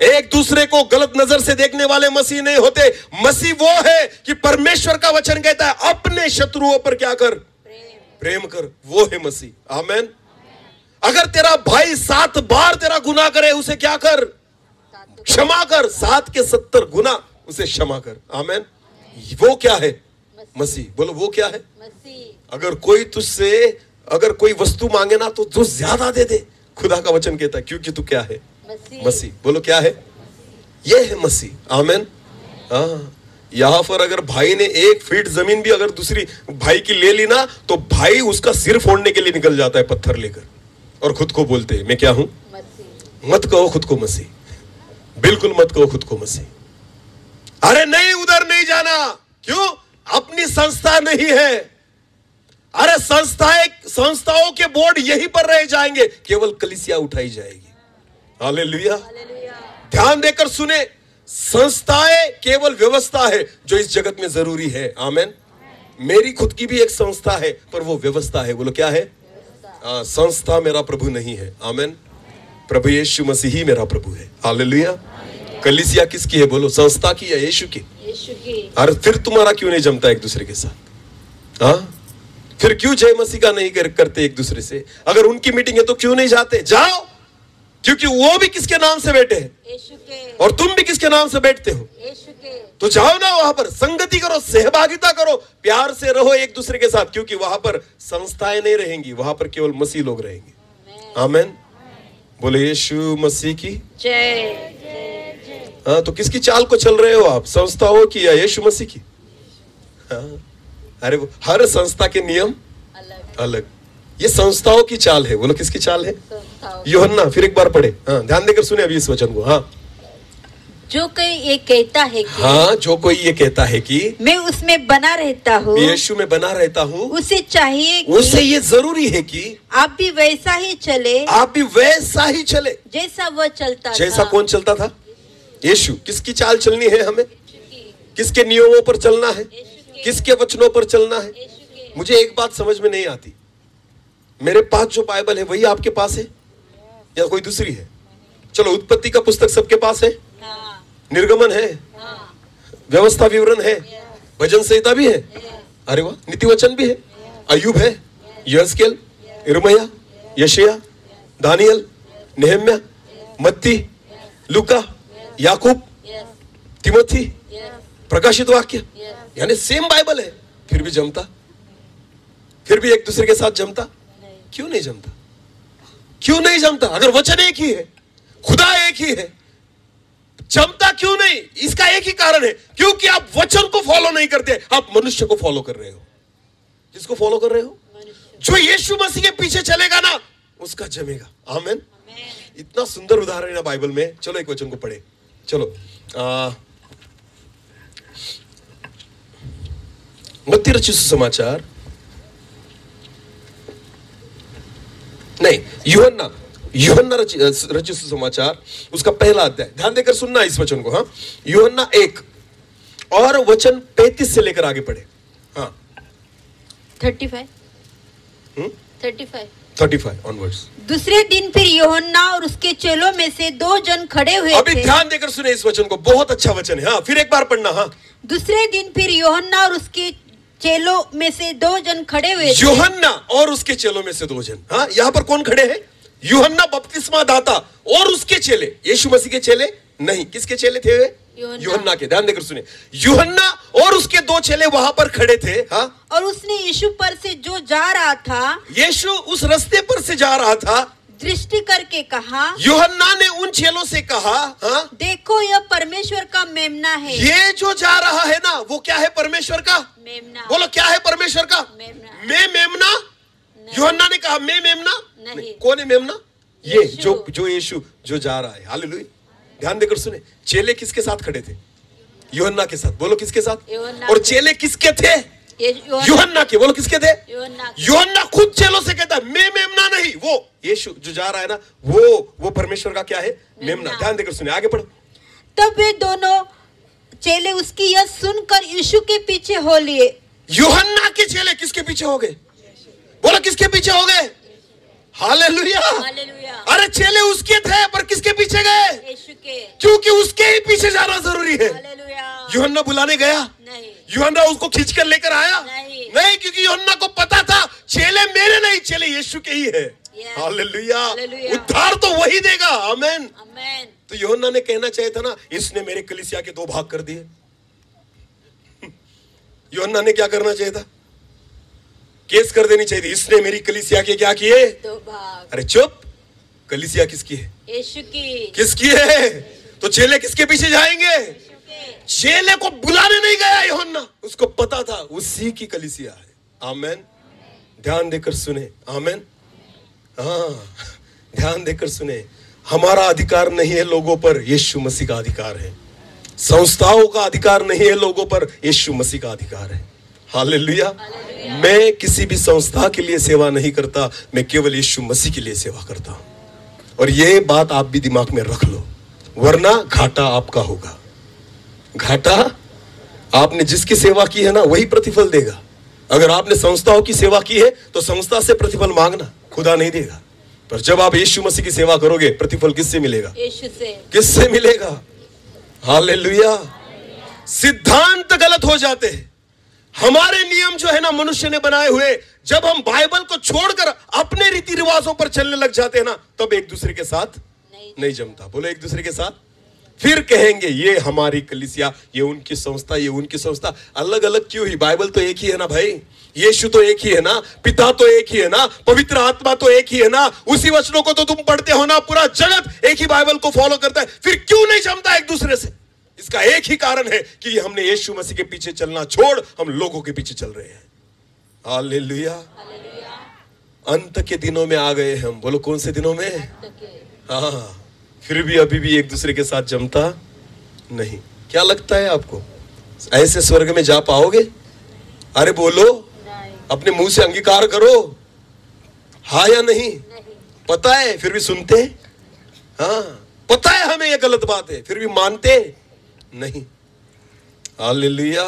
एक दूसरे को गलत नजर से देखने वाले मसीह नहीं होते। मसीह वो है कि परमेश्वर का वचन कहता है, अपने शत्रुओं पर क्या कर? प्रेम कर। वो है मसीह। आमीन। अगर तेरा भाई 7 बार तेरा गुनाह करे, उसे क्या कर? क्षमा कर। 7 के 70 गुना उसे क्षमा कर। आमीन। वो क्या है? मसीह। बोलो, वो क्या है? मसीह। अगर कोई तुझसे अगर कोई वस्तु मांगे ना, तो जो ज्यादा दे दे। खुदा का वचन कहता है, क्योंकि तू क्या है? मसीह। बोलो, क्या है? ये है मसीह। आमीन। हाँ, यहां पर अगर भाई ने 1 फीट जमीन भी अगर दूसरी भाई की ले ली ना, तो भाई उसका सिर फोड़ने के लिए निकल जाता है पत्थर लेकर, और खुद को बोलते हैं मैं क्या हूं? मसीह। मत कहो खुद को मसीह, बिल्कुल मत कहो खुद को मसीह। अरे नहीं, उधर नहीं जाना। क्यों? अपनी संस्था नहीं है। अरे संस्थाओं के बोर्ड यहीं पर रह जाएंगे, केवल कलीसिया उठाई जाएगी। हालेलुया। ध्यान देकर सुने, संस्थाएं केवल व्यवस्था है जो इस जगत में जरूरी है। आमेन। मेरी खुद की भी एक संस्था है, पर वो व्यवस्था है। बोलो क्या है? संस्था मेरा प्रभु नहीं है। आमेन। प्रभु यीशु मसीह ही मेरा प्रभु है। हालेलुया। कलीसिया किसकी है? बोलो संस्था की या यीशु की? अरे फिर तुम्हारा क्यों नहीं जमता एक दूसरे के साथ? हाँ, फिर क्यों जय मसीह का नहीं करते एक दूसरे से? अगर उनकी मीटिंग है तो क्यों नहीं जाते? जाओ, क्योंकि वो भी किसके नाम से बैठे हैं और तुम भी किसके नाम से बैठते हो। तो जाओ ना, वहां पर संगति करो, सहभागिता करो, प्यार से रहो एक दूसरे के साथ, क्योंकि वहां पर संस्थाएं नहीं रहेंगी, वहां पर केवल मसीह लोग रहेंगे। आमेन। बोले यीशु मसीह की जय। हाँ, तो किसकी चाल को चल रहे हो आप? संस्थाओं की या यीशु मसीह की? हाँ, अरे वो हर संस्था के नियम अलग। ये संस्थाओं की चाल है। बोलो किसकी चाल है? यूहन्ना। फिर एक बार पढ़े। हाँ, ध्यान देकर सुने अभी इस वचन को। हाँ, जो कोई ये कहता है कि हाँ, जो कोई ये कहता है कि मैं उसमें बना रहता हूँ, यीशु में बना रहता हूँ, उसे चाहिए कि उसे ये जरूरी है कि आप भी वैसा ही चले, आप भी वैसा ही चले जैसा वह चलता जैसा था। कौन चलता था? यीशु। किसकी चाल चलनी है हमें? किसके नियमों पर चलना है? किसके वचनों पर चलना है? मुझे एक बात समझ में नहीं आती, मेरे पास जो बाइबल है वही आपके पास है या कोई दूसरी है? चलो, उत्पत्ति का पुस्तक सबके पास है, निर्गमन है, व्यवस्था विवरण है, भजन संहिता भी है, अरे वाह, नीति वचन भी है, अय्यूब है, यहेजकेल, यिर्मयाह, यशायाह, दानियल, नेहम्या, मत्ती, लूका, याकूब, तिमोथी, प्रकाशित वाक्य, यानी सेम बाइबल है, फिर भी जमता? फिर भी एक दूसरे के साथ जमता? क्यों नहीं जमता? क्यों नहीं जमता? अगर वचन एक ही है, खुदा एक ही है, जमता क्यों नहीं? इसका एक ही कारण है, क्योंकि आप वचन को फॉलो नहीं करते, आप मनुष्य को फॉलो कर रहे हो। जिसको फॉलो कर रहे हो? जो यीशु मसीह के पीछे चलेगा ना, उसका जमेगा। आमेन। इतना सुंदर उदाहरण है बाइबल में। चलो एक वचन को पढ़े। चलो, मत्ती रचित सुसमाचार, नहीं, यूहन्ना रचित सुसमाचार, उसका पहला अध्याय। ध्यान देकर सुनना इस वचन को। हाँ, यूहन्ना 1 और वचन 35 से लेकर आगे पढ़े। हाँ, 35 ऑनवर्ड्स। दूसरे दिन फिर यूहन्ना और उसके चेलों में से 2 जन खड़े हुए अभी थे। ध्यान देकर सुने इस वचन को, बहुत अच्छा वचन है। हाँ, फिर एक बार पढ़ना। हाँ, दूसरे दिन फिर यूहन्ना और उसके चेलों में से 2 जन खड़े हुए थे। यूहन्ना और उसके चेलों में से 2 जन। हाँ, यहाँ पर कौन खड़े हैं? यूहन्ना बपतिस्मा दाता और उसके चेले। यीशु मसीह के चेले नहीं। किसके चेले थे वे? यूहन्ना के। ध्यान देकर सुने, यूहन्ना और उसके 2 चेले वहां पर खड़े थे। हाँ, और उसने यीशु पर से जो जा रहा था, यीशु उस रास्ते पर से जा रहा था, दृष्टि करके कहा, यूहन्ना ने उन चेलों से कहा, हाँ, देखो यह परमेश्वर का मेमना है। ये जो जा रहा है ना, वो क्या है? परमेश्वर का मेमना। बोलो क्या है? परमेश्वर का मेमना। मैं मेमना? यूहन्ना ने कहा मैं मेमना नहीं। कौन है मेमना? ये जो यीशु जो जा रहा है। हालेलुया। ध्यान देकर सुने, चेले किसके साथ खड़े थे? यूहन्ना के साथ। बोलो किसके साथ? और चेले किसके थे? यूहन्ना के। बोलो किसके थे? यूहन्ना खुद चेलों से कहता है मैं मेमना नहीं, वो यीशु जो जा रहा है ना, वो परमेश्वर का क्या है? मेमना। ध्यान देकर सुने, आगे पढ़ो। तब वे दोनों चेले उसकी यह सुनकर यीशु के पीछे हो लिए। यूहन्ना के चेले किसके पीछे हो गए? बोलो किसके पीछे हो गए? हालेलुया। अरे चेले उसके थे, पर किसके पीछे गए? यीशु के। क्योंकि उसके ही पीछे जाना जरूरी है। यूहन्ना बुलाने गया नहीं। यूहन्ना उसको खींचकर लेकर आया नहीं, क्योंकि यूहन्ना को पता था चेले मेरे नहीं, चेले यीशु के ही है। हालेलुया। उद्धार तो वही देगा। आमेन। तो यूहन्ना ने कहना चाहिए था ना, इसने मेरे कलीसिया के 2 भाग कर दिए। यूहन्ना ने क्या करना चाहिए था? केस कर देनी चाहिए थी, इसने मेरी कलीसिया के क्या किए? 2 भाग। अरे चुप, कलीसिया किसकी है? यीशु की। किसकी है? तो चेले किसके पीछे जाएंगे? चेले को बुलाने नहीं गया यूहन्ना, उसको पता था उसी की कलीसिया है। आमेन। ध्यान देकर सुने। आमेन। हाँ, ध्यान देकर सुने, हमारा अधिकार नहीं है लोगों पर, यीशु मसीह का अधिकार है। संस्थाओं का अधिकार नहीं है लोगों पर, यीशु मसीह का अधिकार है। हालेलुया। मैं किसी भी संस्था के लिए सेवा नहीं करता, मैं केवल यीशु मसीह के लिए सेवा करता हूं। और ये बात आप भी दिमाग में रख लो, वरना घाटा आपका होगा। घाटा, आपने जिसकी सेवा की है ना वही प्रतिफल देगा। अगर आपने संस्थाओं की सेवा की है तो संस्था से प्रतिफल मांगना, खुदा नहीं देगा। पर जब आप यीशु मसीह की सेवा करोगे, प्रतिफल किससे मिलेगा? यीशु से। किससे मिलेगा? हालेलुया। सिद्धांत गलत हो जाते हैं। हमारे नियम जो है ना मनुष्य ने बनाए हुए, जब हम बाइबल को छोड़कर अपने रीति रिवाजों पर चलने लग जाते हैं ना, तब एक दूसरे के साथ नहीं जमता। बोलो एक दूसरे के साथ। फिर कहेंगे ये हमारी कलीसिया, ये उनकी संस्था, ये उनकी संस्था। अलग अलग क्यों ही? बाइबल तो एक ही है ना भाई। यीशु तो एक ही है ना, पिता तो एक ही है ना, पवित्र आत्मा तो एक ही है ना, उसी वचनों को तो तुम पढ़ते हो ना। पूरा जगत एक ही बाइबल को फॉलो करता है, फिर क्यों नहीं जमता एक दूसरे से? इसका एक ही कारण है कि हमने यीशु मसीह के पीछे चलना छोड़ हम लोगों के पीछे चल रहे हैं। हालेलुया। अंत के दिनों में आ गए हम। बोलो कौन से दिनों में? हाँ, फिर भी अभी भी एक दूसरे के साथ जमता नहीं। क्या लगता है आपको, ऐसे स्वर्ग में जा पाओगे? अरे बोलो, अपने मुंह से अंगीकार करो, हाँ या नहीं? पता है फिर भी सुनते? हाँ, पता है हमें ये गलत बात है, फिर भी मानते नहीं। हालेलुया।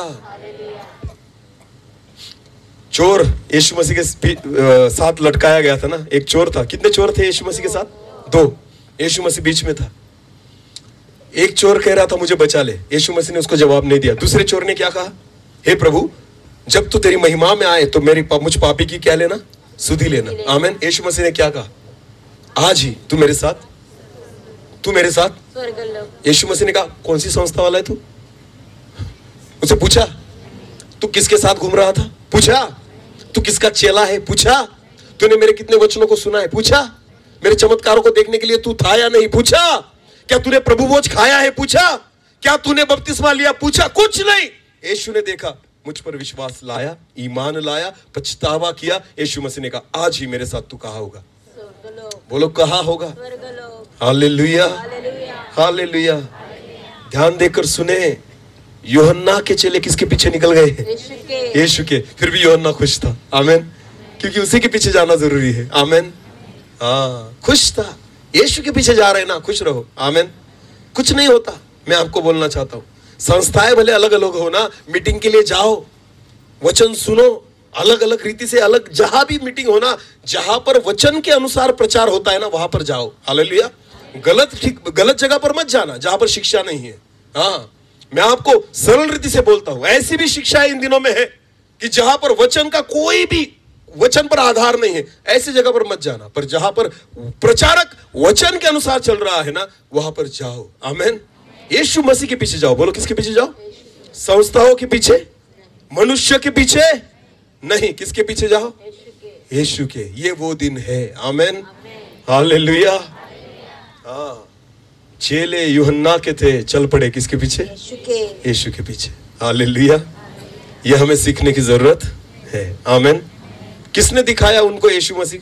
चोर यीशु मसीह के साथ लटकाया गया था ना, एक चोर था। कितने चोर थे यीशु मसीह के साथ? 2। यीशु मसीह बीच में था। एक चोर कह रहा था मुझे बचा ले, यीशु मसीह ने उसको जवाब नहीं दिया। दूसरे चोर ने क्या कहा? हे प्रभु, जब तू तेरी महिमा में आए तो मुझ पापी की क्या लेना? सुधि लेना। आमीन। यीशु मसीह ने क्या कहा? आज ही तू मेरे साथ यीशु मसीह ने कहा कौन सी संस्था वाला है तू? उसे पूछा तू किसके साथ घूम रहा था? पूछा तू किसका चेला है? पूछा तूने मेरे कितने वचनों को सुना है? पूछा मेरे चमत्कारों को देखने के लिए तू था या नहीं? पूछा क्या तूने प्रभु भोज खाया है? पूछा क्या तूने बपतिस्मा लिया? पूछा कुछ नहीं। यीशु ने देखा, मुझ पर विश्वास लाया, ईमान लाया, पछतावा किया। यीशु मसीह ने कहा आज ही मेरे साथ तू कहाँ होगा? बोलो कहाँ होगा? Hallelujah, hallelujah. ध्यान देकर सुने, यूहन्ना के चेले किसके पीछे निकल गए? यीशु के। फिर भी यूहन्ना खुश था। आमीन। क्योंकि उसी के पीछे जाना जरूरी है। आमीन। हाँ, खुश था। यीशु के पीछे जा रहे ना, खुश रहो। आमीन। कुछ नहीं होता। मैं आपको बोलना चाहता हूँ, संस्थाएं भले अलग अलग हो ना, मीटिंग के लिए जाओ, वचन सुनो, अलग अलग रीति से अलग, जहां भी मीटिंग हो ना, जहां पर वचन के अनुसार प्रचार होता है ना, वहां पर जाओ। हालेलुया। गलत जगह पर मत जाना जहां पर शिक्षा नहीं है। हाँ, मैं आपको सरल रीति से बोलता हूं, ऐसी भी शिक्षा इन दिनों में है कि जहां पर वचन का कोई भी वचन पर आधार नहीं है, ऐसी जगह पर मत जाना। पर जहां पर प्रचारक वचन के अनुसार चल रहा है ना, वहां पर जाओ। आमीन। यीशु मसीह के पीछे जाओ। बोलो किसके पीछे जाओ? संस्थाओं के पीछे, मनुष्य के पीछे नहीं। किसके पीछे जाओ? यीशु के। ये वो दिन है। आमीन। हालेलुया। हाँ, चेले यूहन्ना के थे, चल पड़े किसके पीछे? यीशु के पीछे। हालेलुया। ये हमें सीखने की जरूरत है। आमीन। किसने दिखाया उनको यीशु मसीह?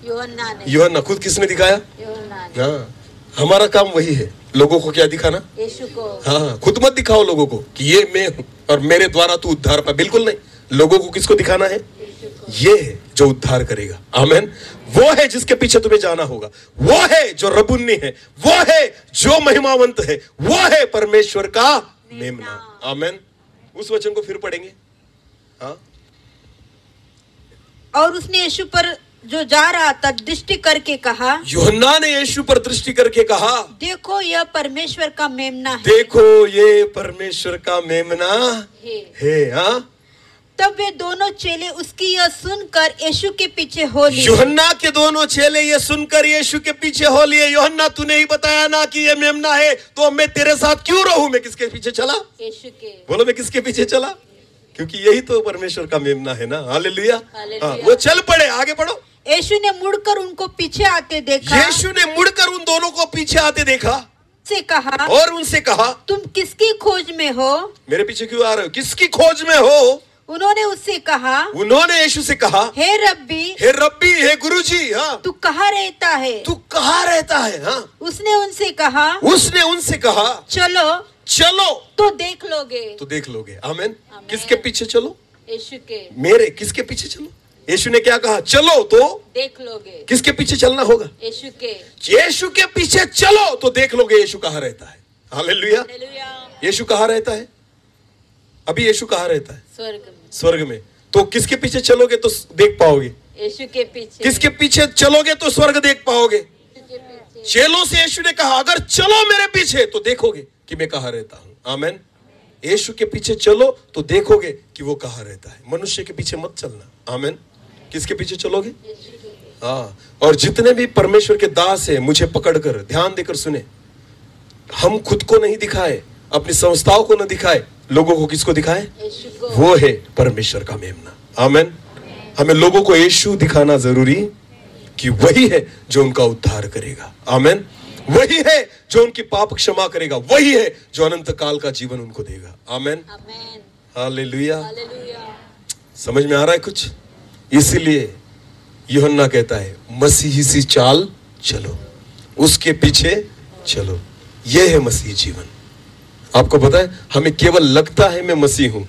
यूहन्ना ने। यूहन्ना खुद किसने दिखाया? यूहन्ना ने। हाँ, हमारा काम वही है, लोगों को क्या दिखाना? यीशु को। हाँ, खुद मत दिखाओ लोगों को कि ये मैं हूं और मेरे द्वारा तू उद्धार पा। बिल्कुल नहीं। लोगों को किसको दिखाना है? ये है जो उद्धार करेगा। आमीन। वो है जिसके पीछे तुम्हें जाना होगा। वो है जो रबुन्नी है, वो है जो महिमावंत है, वो है परमेश्वर का मेमना। आमीन। उस वचन को फिर पढ़ेंगे। हाँ, और उसने यीशु पर जो जा रहा था दृष्टि करके कहा, यूहन्ना ने यीशु पर दृष्टि करके कहा, देखो यह परमेश्वर का मेमना है। देखो ये परमेश्वर का मेमना है। हाँ, तब वे दोनों चेले उसकी यह सुनकर यीशु के पीछे हो लिए। यूहन्ना के दोनों चेले ये सुनकर यीशु के पीछे हो लिए। यूहन्ना तूने ही बताया ना कि ये मेमना है, तो मैं तेरे साथ क्यों रहूं? मैं किसके पीछे चला? यीशु के। बोलो मैं किसके पीछे चला? क्योंकि यही तो परमेश्वर का मेमना है ना। हालेलुया। हाँ, वो चल पड़े। आगे बढ़ो। यीशु ने मुड़कर उनको पीछे आते देखा। यीशु ने मुड़कर उन दोनों को पीछे आते देखा से कहा, और उनसे कहा, तुम किसकी खोज में हो? मेरे पीछे क्यों आ रहे हो? किसकी खोज में हो? उन्होंने उससे कहा, उन्होंने यीशु से कहा, हे रब्बी, हे रब्बी, हे गुरुजी। हाँ, तू कहाँ रहता है? तू कहाँ रहता है? हाँ, उसने उनसे कहा, चलो चलो तो देख लोगे। तो देख लोगे। आमीन। किसके पीछे चलो? यीशु के। मेरे किसके पीछे चलो? यीशु ने क्या कहा? चलो तो देख लोगे। किसके पीछे चलना होगा? यीशु के। यीशु के पीछे चलो तो देख लोगे यीशु कहाँ रहता है। हालेलुया। हालेलुया। यीशु कहाँ रहता है? अभी यीशु कहाँ रहता है? स्वर्ग में। स्वर्ग में। तो किसके पीछे चलोगे तो देख पाओगे? यीशु के पीछे। किसके पीछे चलोगे तो स्वर्ग देख पाओगे? चेलों से यीशु ने कहा अगर चलो मेरे पीछे तो देखोगे कि मैं कहाँ रहता हूं। आमेन। यीशु के पीछे चलो तो देखोगे कि वो कहाँ रहता है। मनुष्य के पीछे मत चलना। आमेन। किसके पीछे चलोगे? हाँ। और जितने भी परमेश्वर के दास है मुझे पकड़कर ध्यान देकर सुने, हम खुद को नहीं दिखाए, अपनी संस्थाओं को न दिखाए, लोगों को किसको दिखाए? वो है परमेश्वर का मेमना। आमेन। हमें लोगों को यीशु दिखाना जरूरी कि वही है जो उनका उद्धार करेगा। आमेन। वही है जो उनकी पाप क्षमा करेगा, वही है जो अनंत काल का जीवन उनको देगा। आमेन। हालेलुया। समझ में आ रहा है कुछ? इसलिए यूहन्ना कहता है मसीही सी चाल चलो, उसके पीछे चलो। यह है मसीही जीवन। आपको पता है हमें केवल लगता है मैं मसीह हूं,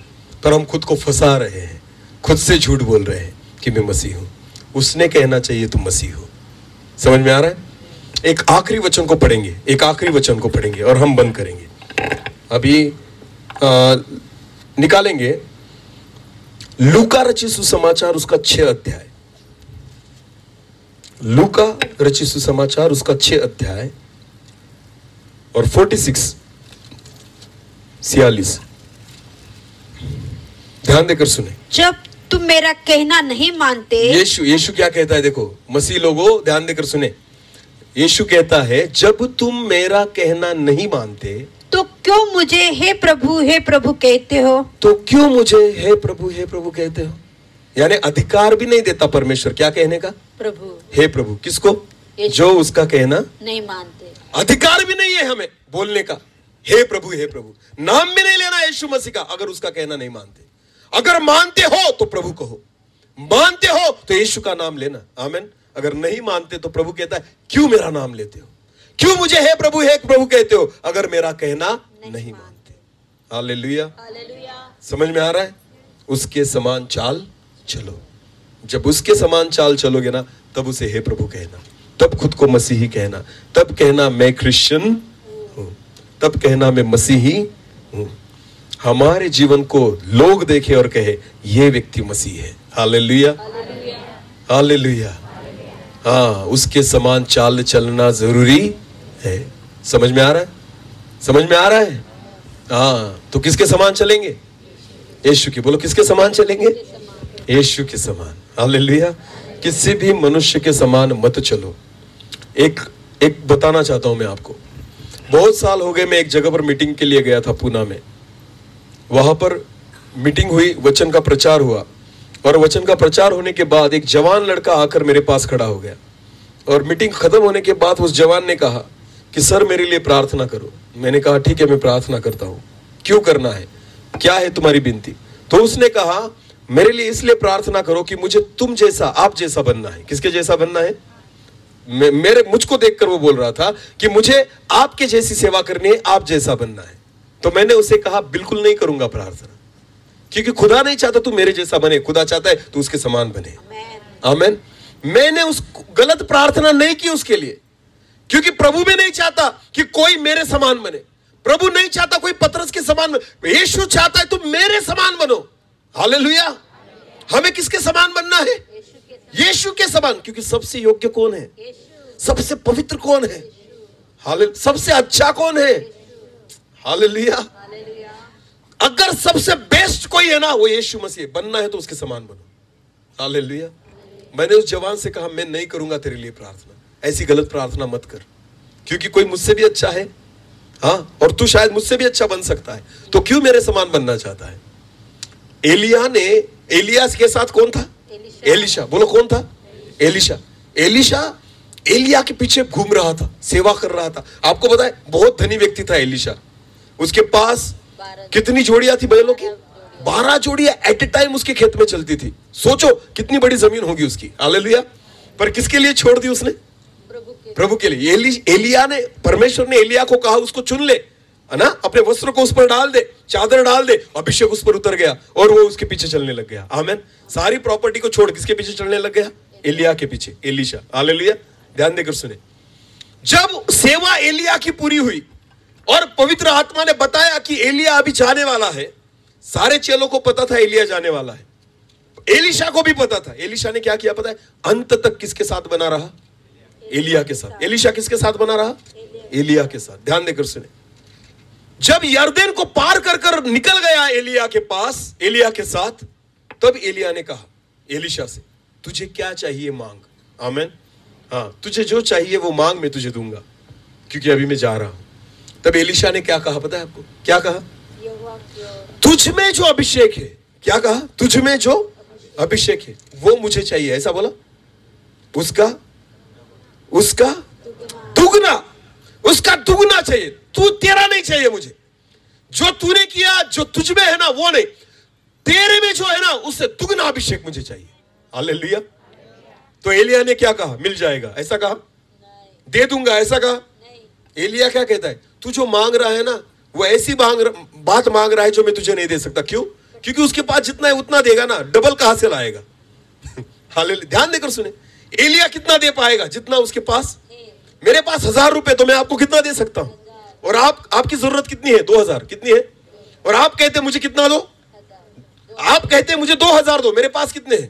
पर हम खुद को फंसा रहे हैं, खुद से झूठ बोल रहे हैं कि मैं मसीह हूं। उसने कहना चाहिए तुम मसीह हो। समझ में आ रहा है? एक आखिरी वचन को पढ़ेंगे, एक आखिरी वचन को पढ़ेंगे और हम बंद करेंगे। अभी निकालेंगे लूका रचित सुसमाचार उसका 6 अध्याय। लूका रचित सुसमाचार उसका 6 अध्याय और 46 ध्यान देकर सुने। जब तुम मेरा कहना नहीं मानते। यीशु क्या कहता है? देखो मसीह लोगों ध्यान देकर सुने। यीशु कहता है जब तुम मेरा कहना नहीं मानते तो क्यों मुझे हे प्रभु कहते हो? तो क्यों मुझे हे प्रभु कहते हो? यानी अधिकार भी नहीं देता परमेश्वर क्या कहने का? प्रभु। हे प्रभु किसको? जो उसका कहना नहीं मानते। अधिकार भी नहीं है हमें बोलने का हे प्रभु। नाम भी नहीं लेना यीशु मसीह का अगर उसका कहना नहीं मानते। अगर मानते हो तो प्रभु कहो, मानते हो तो यीशु का नाम लेना। आमेन। अगर नहीं मानते तो प्रभु कहता है क्यों मेरा नाम लेते हो? क्यों मुझे हे प्रभु कहते हो अगर मेरा कहना नहीं मानते? हालेलुया। समझ में आ रहा है? उसके समान चाल चलो। जब उसके समान चाल चलोगे ना तब उसे हे प्रभु कहना, तब खुद को मसीही कहना, तब कहना मैं क्रिश्चियन हूं, तब कहना मैं मसीही हूं। हमारे जीवन को लोग देखे और कहे ये व्यक्ति मसीह है। हालेलुया। हालेलुया। हाँ, उसके समान चाल चलना जरूरी है। समझ में आ रहा है? समझ में आ रहा है? हाँ, तो किसके समान चलेंगे? यीशु की। बोलो किसके समान चलेंगे? यीशु के समान। हालेलुया। किसी भी मनुष्य के समान मत चलो। एक बताना चाहता हूं मैं आपको। बहुत साल हो गए मैं एक जगह पर मीटिंग के लिए गया था पूना में। वहां पर मीटिंग हुई, वचन का प्रचार हुआ और वचन का प्रचार होने के बाद एक जवान लड़का आकर मेरे पास खड़ा हो गया और मीटिंग खत्म होने के बाद उस जवान ने कहा कि सर मेरे लिए प्रार्थना करो। मैंने कहा ठीक है मैं प्रार्थना करता हूं। क्यों करना है? क्या है तुम्हारी विनती? तो उसने कहा मेरे लिए इसलिए प्रार्थना करो कि मुझे तुम जैसा, आप जैसा बनना है। किसके जैसा बनना है? मुझको देखकर वो बोल रहा था कि मुझे आपके जैसी सेवा करनी है, आप जैसा बनना है। तो मैंने उसे कहा बिल्कुल नहीं करूंगा प्रार्थना, क्योंकि खुदा नहीं चाहता तू मेरे जैसा बने, खुदा चाहता है तू उसके समान बने। आमीन। मैंने उस गलत प्रार्थना नहीं की उसके लिए, क्योंकि प्रभु भी नहीं चाहता कि कोई मेरे समान बने। प्रभु नहीं चाहता कोई पतरस के समान बने। यीशु चाहता है तुम मेरे समान बनो। हालेलुया। हमें किसके समान बनना है? यीशु के समान। क्योंकि सबसे योग्य कौन है? सबसे पवित्र कौन है? हालेलुया। सबसे अच्छा कौन है? हालेलुया। अगर सबसे बेस्ट कोई है ना वो यीशु मसीह। बनना है तो उसके समान बनो। हालेलुया। मैंने उस जवान से कहा मैं नहीं करूंगा तेरे लिए प्रार्थना, ऐसी गलत प्रार्थना मत कर, क्योंकि कोई मुझसे भी अच्छा है। हाँ, और तू शायद मुझसे भी अच्छा बन सकता है, तो क्यों मेरे समान बनना चाहता है? एलिया के साथ कौन था? एलिशा। बोलो कौन था? एलिशा। एलिया के पीछे घूम रहा था, सेवा कर रहा था। आपको पता है बहुत धनी व्यक्ति था एलिशा। उसके पास कितनी जोड़ियां थी बैलों की? 12 जोड़ियां एट ए टाइम उसके खेत में चलती थी। सोचो कितनी बड़ी जमीन होगी उसकी। हालेलुया। पर किसके लिए छोड़ दी उसने? प्रभु के लिए। एलिया ने, परमेश्वर ने एलिया को कहा उसको चुन ले, है ना, अपने वस्त्र को उस पर डाल दे, चादर डाल दे, अभिषेक उस पर उतर गया और वो उसके पीछे चलने लग गया। आमेन। सारी प्रॉपर्टी को छोड़ किसके पीछे चलने लग गया? एलिया के पीछे, एलीशा। हालेलुया। ध्यान देकर सुने, जब सेवा एलिया की पूरी हुई और पवित्र आत्मा ने बताया कि एलिया अभी जाने वाला है, सारे चेलों को पता था एलिया जाने वाला है, एलीशा को भी पता था। एलीशा ने क्या किया पता है? अंत तक किसके साथ बना रहा? एलिया के साथ। एलीशा किसके साथ बना रहा? एलिया के साथ। ध्यान देकर सुने, जब यरदन को पार कर कर निकल गया एलिया के पास, एलिया के साथ, तब एलिया ने कहा एलीशा से, तुझे क्या चाहिए मांग। आमेन। हाँ, तुझे जो चाहिए वो मांग, मैं तुझे दूंगा, क्योंकि अभी मैं जा रहा हूं। तब एलीशा ने क्या कहा पता है आपको? क्या कहा? तुझ में जो अभिषेक है, क्या कहा? तुझ में जो अभिषेक है वो मुझे चाहिए, ऐसा बोला। उसका दुगना चाहिए। तू तेरा नहीं चाहिए मुझे, जो तूने किया, जो तुझ में है ना वो नहीं, तेरे में जो है ना उससे दुगना अभिषेक मुझे चाहिए। हालेलुया। तो एलिया ने क्या कहा? मिल जाएगा, ऐसा कहा? दे दूंगा, ऐसा कहा? एलिया क्या कहता है? तू जो मांग रहा है ना वो ऐसी बात मांग रहा है जो मैं तुझे नहीं दे सकता। क्यों? क्योंकि उसके पास जितना है उतना देगा ना, डबल कहां से लाएगा? हालेलुया। ध्यान देकर सुने, एलिया कितना दे पाएगा? जितना उसके पास। मेरे पास 1000 रुपए, तो मैं आपको कितना दे सकता हूं? और आपकी जरूरत कितनी है? 2000। कितनी है? और आप कहते मुझे कितना दो? आप कहते मुझे 2000 दो, मेरे पास कितने हैं?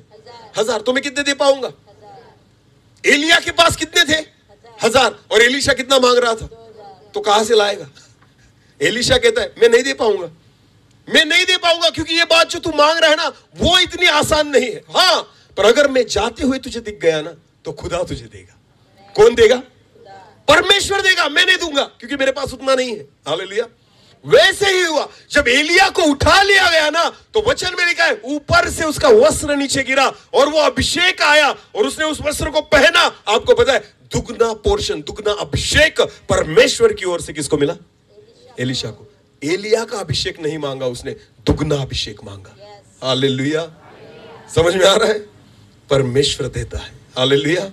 1000। तो मैं कितने दे पाऊंगा? एलिया के पास कितने थे? 1000। और एलीशा कितना मांग रहा था? तो कहां से लाएगा? एलीशा कहता है मैं नहीं दे पाऊंगा, मैं नहीं दे पाऊंगा, क्योंकि ये बात जो तू मांग रहा है ना वो इतनी आसान नहीं है। हाँ, पर अगर मैं जाते हुए तुझे दिख गया ना तो खुदा तुझे देगा। कौन देगा? परमेश्वर देगा, मैं नहीं दूंगा, क्योंकि मेरे पास उतना नहीं है। हालेलुया। वैसे ही हुआ, जब एलिया को उठा लिया गया ना तो वचन में लिखा है ऊपर से उसका वस्त्र नीचे गिरा और वो अभिषेक आया और उसने उस वस्त्र को पहना। आपको पता है दुगना पोर्शन, दुगना अभिषेक परमेश्वर की ओर से किसको मिला? एलीशा को। एलिया का अभिषेक नहीं मांगा उसने, दुगना अभिषेक मांगा। हालेलुया। समझ में आ रहा है? परमेश्वर देता है। हालेलुया।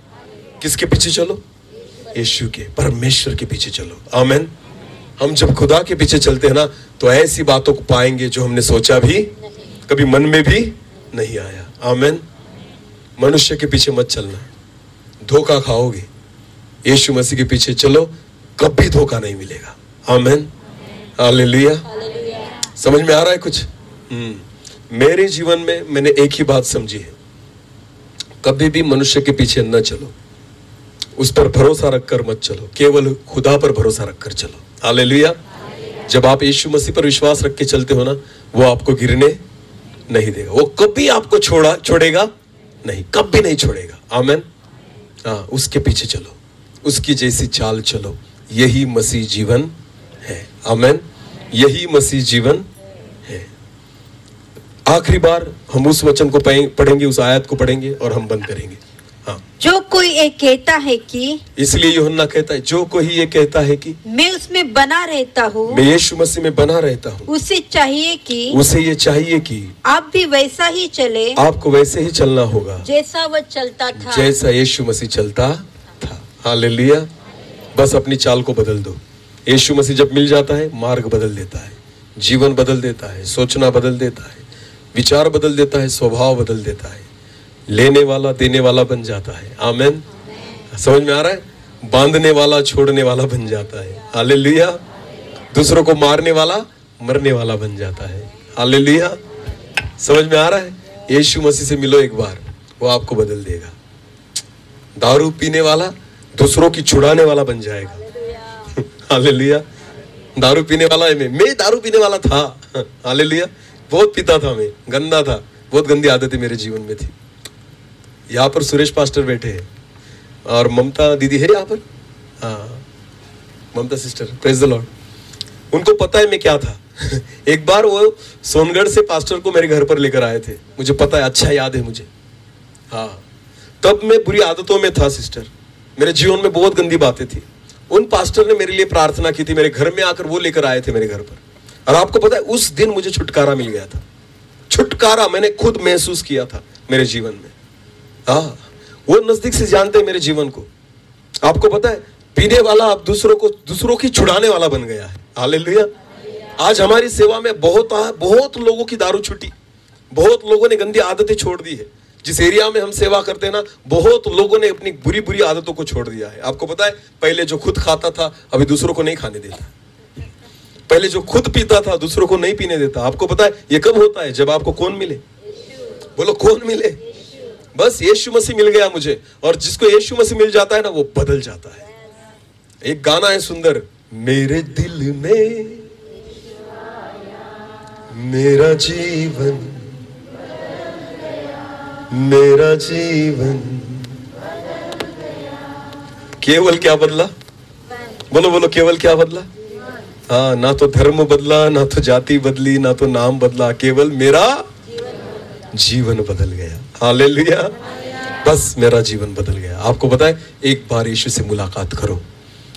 किसके पीछे चलो? यीशु के, परमेश्वर के पीछे चलो। आमेन। हम जब खुदा के पीछे चलते हैं ना तो ऐसी बातों को पाएंगे जो हमने सोचा भी कभी मन में भी नहीं आया। आमेन। मनुष्य के पीछे मत चलना, धोखा खाओगे। यीशु मसीह के पीछे चलो, कभी धोखा नहीं मिलेगा। आमेन। हालेलुया। समझ में आ रहा है कुछ? मेरे जीवन में मैंने एक ही बात समझी है, कभी भी मनुष्य के पीछे न चलो, उस पर भरोसा रखकर मत चलो, केवल खुदा पर भरोसा रखकर चलो। हालेलुया। जब आप यीशु मसीह पर विश्वास रख के चलते हो ना, वो आपको गिरने नहीं देगा, वो कभी आपको छोड़ेगा नहीं, कभी नहीं छोड़ेगा। आमेन। हाँ, उसके पीछे चलो, उसकी जैसी चाल चलो, यही मसीह जीवन है। आमेन। यही मसीह जीवन है। आखिरी बार हम उस वचन को पढ़ेंगे, उस आयत को पढ़ेंगे और हम बंद करेंगे। हाँ। जो कोई ये कहता है कि, इसलिए यूहन्ना कहता है जो कोई ये कहता है कि मैं उसमें बना रहता हूँ, मैं यीशु मसीह में बना रहता हूँ, उसे ये चाहिए कि आप भी वैसा ही चले। आपको वैसे ही चलना होगा जैसा वह चलता था, जैसा यीशु मसीह चलता था। हालेलुया। बस अपनी चाल को बदल दो। यीशु मसीह जब मिल जाता है मार्ग बदल देता है, जीवन बदल देता है, सोचना बदल देता है, विचार बदल देता है, स्वभाव बदल देता है, लेने वाला देने वाला बन जाता है। आमेन। समझ में आ रहा है? बांधने वाला छोड़ने वाला बन जाता है। हालेलुया। दूसरों को मारने वाला मरने वाला बन जाता है। हालेलुया। समझ में आ रहा है? यीशु मसीह से मिलो एक बार, वो आपको बदल देगा। दारू पीने वाला दूसरों की छुड़ाने वाला बन जाएगा। हालेलुया। दारू पीने वाला है मैं दारू पीने वाला था। हालेलुया। बहुत पीता था मैं, गंदा था, बहुत गंदी आदतें मेरे जीवन में थी। यहाँ पर सुरेश पास्टर बैठे हैं और ममता दीदी है यहाँ पर। हाँ, ममता सिस्टर, प्रेज द लॉर्ड। उनको पता है मैं क्या था। एक बार वो सोनगढ़ से पास्टर को मेरे घर पर लेकर आए थे, मुझे पता है, अच्छा याद है मुझे। हाँ, तब मैं बुरी आदतों में था सिस्टर, मेरे जीवन में बहुत गंदी बातें थी। उन पास्टर ने मेरे लिए प्रार्थना की थी, मेरे घर में आकर वो लेकर आए थे मेरे घर पर। और आपको पता है उस दिन मुझे छुटकारा मिल गया था। छुटकारा मैंने खुद महसूस किया था मेरे जीवन में। हाँ, वो नजदीक से जानते हैं मेरे जीवन को। आपको पता है पीने वाला अब दूसरों की छुड़ाने वाला बन गया है। हालेलुया। आज हमारी सेवा में बहुत लोगों की दारू छूटी, बहुत लोगों ने गंदी आदतें छोड़ दी है। जिस एरिया में हम सेवा करते हैं ना, बहुत लोगों ने अपनी बुरी बुरी आदतों को छोड़ दिया है। आपको पता है, पहले जो खुद खाता था अभी दूसरों को नहीं खाने देता। पहले जो खुद पीता था दूसरों को नहीं पीने देता। आपको पता है ये कब होता है? जब आपको कौन मिले? बोलो कौन मिले? बस यीशु मसीह मिल गया मुझे, और जिसको यीशु मसीह मिल जाता है ना, वो बदल जाता है। एक गाना है सुंदर, मेरे दिल में मेरा जीवन, मेरा जीवन। केवल क्या बदला? बोलो बोलो, केवल क्या बदला? हाँ, ना तो धर्म बदला, ना तो जाति बदली, ना तो नाम बदला, केवल मेरा जीवन बदल गया। हालेलुया। बस मेरा जीवन बदल गया। आपको पता है, एक बार यीशु से मुलाकात करो,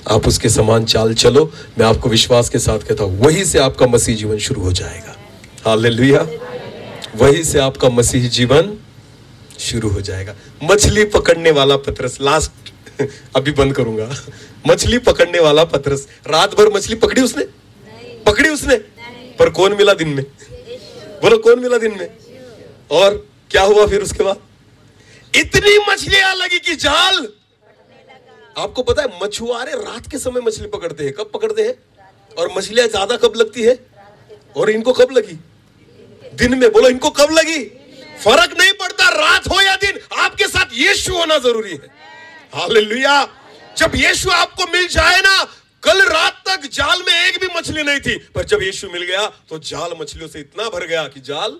आप उसके समान चाल चलो। मैं आपको विश्वास के साथ कहता हूं, वहीं से आपका मसीह जीवन शुरू हो जाएगा। हालेलुया। वहीं से आपका मसीह जीवन शुरू हो जाएगा। मछली पकड़ने वाला पतरस, लास्ट अभी बंद करूंगा। मछली पकड़ने वाला पतरस, रात भर मछली पकड़ी उसने? पकड़ी उसने, पर कौन मिला दिन में? बोलो कौन मिला दिन में? और क्या हुआ फिर उसके बाद? इतनी मछलियां लगी कि जाल, आपको पता है मछुआरे रात के समय मछली पकड़ते हैं। कब पकड़ते हैं? और मछलियां ज्यादा कब लगती है? और इनको कब लगी? दिन में। बोलो इनको कब लगी? फर्क नहीं पड़ता रात हो या दिन, आपके साथ यीशु होना जरूरी है। हालेलुया। जब यीशु आपको मिल जाए ना, कल रात तक जाल में एक भी मछली नहीं थी, पर जब यीशु मिल गया तो जाल मछलियों से इतना भर गया कि जाल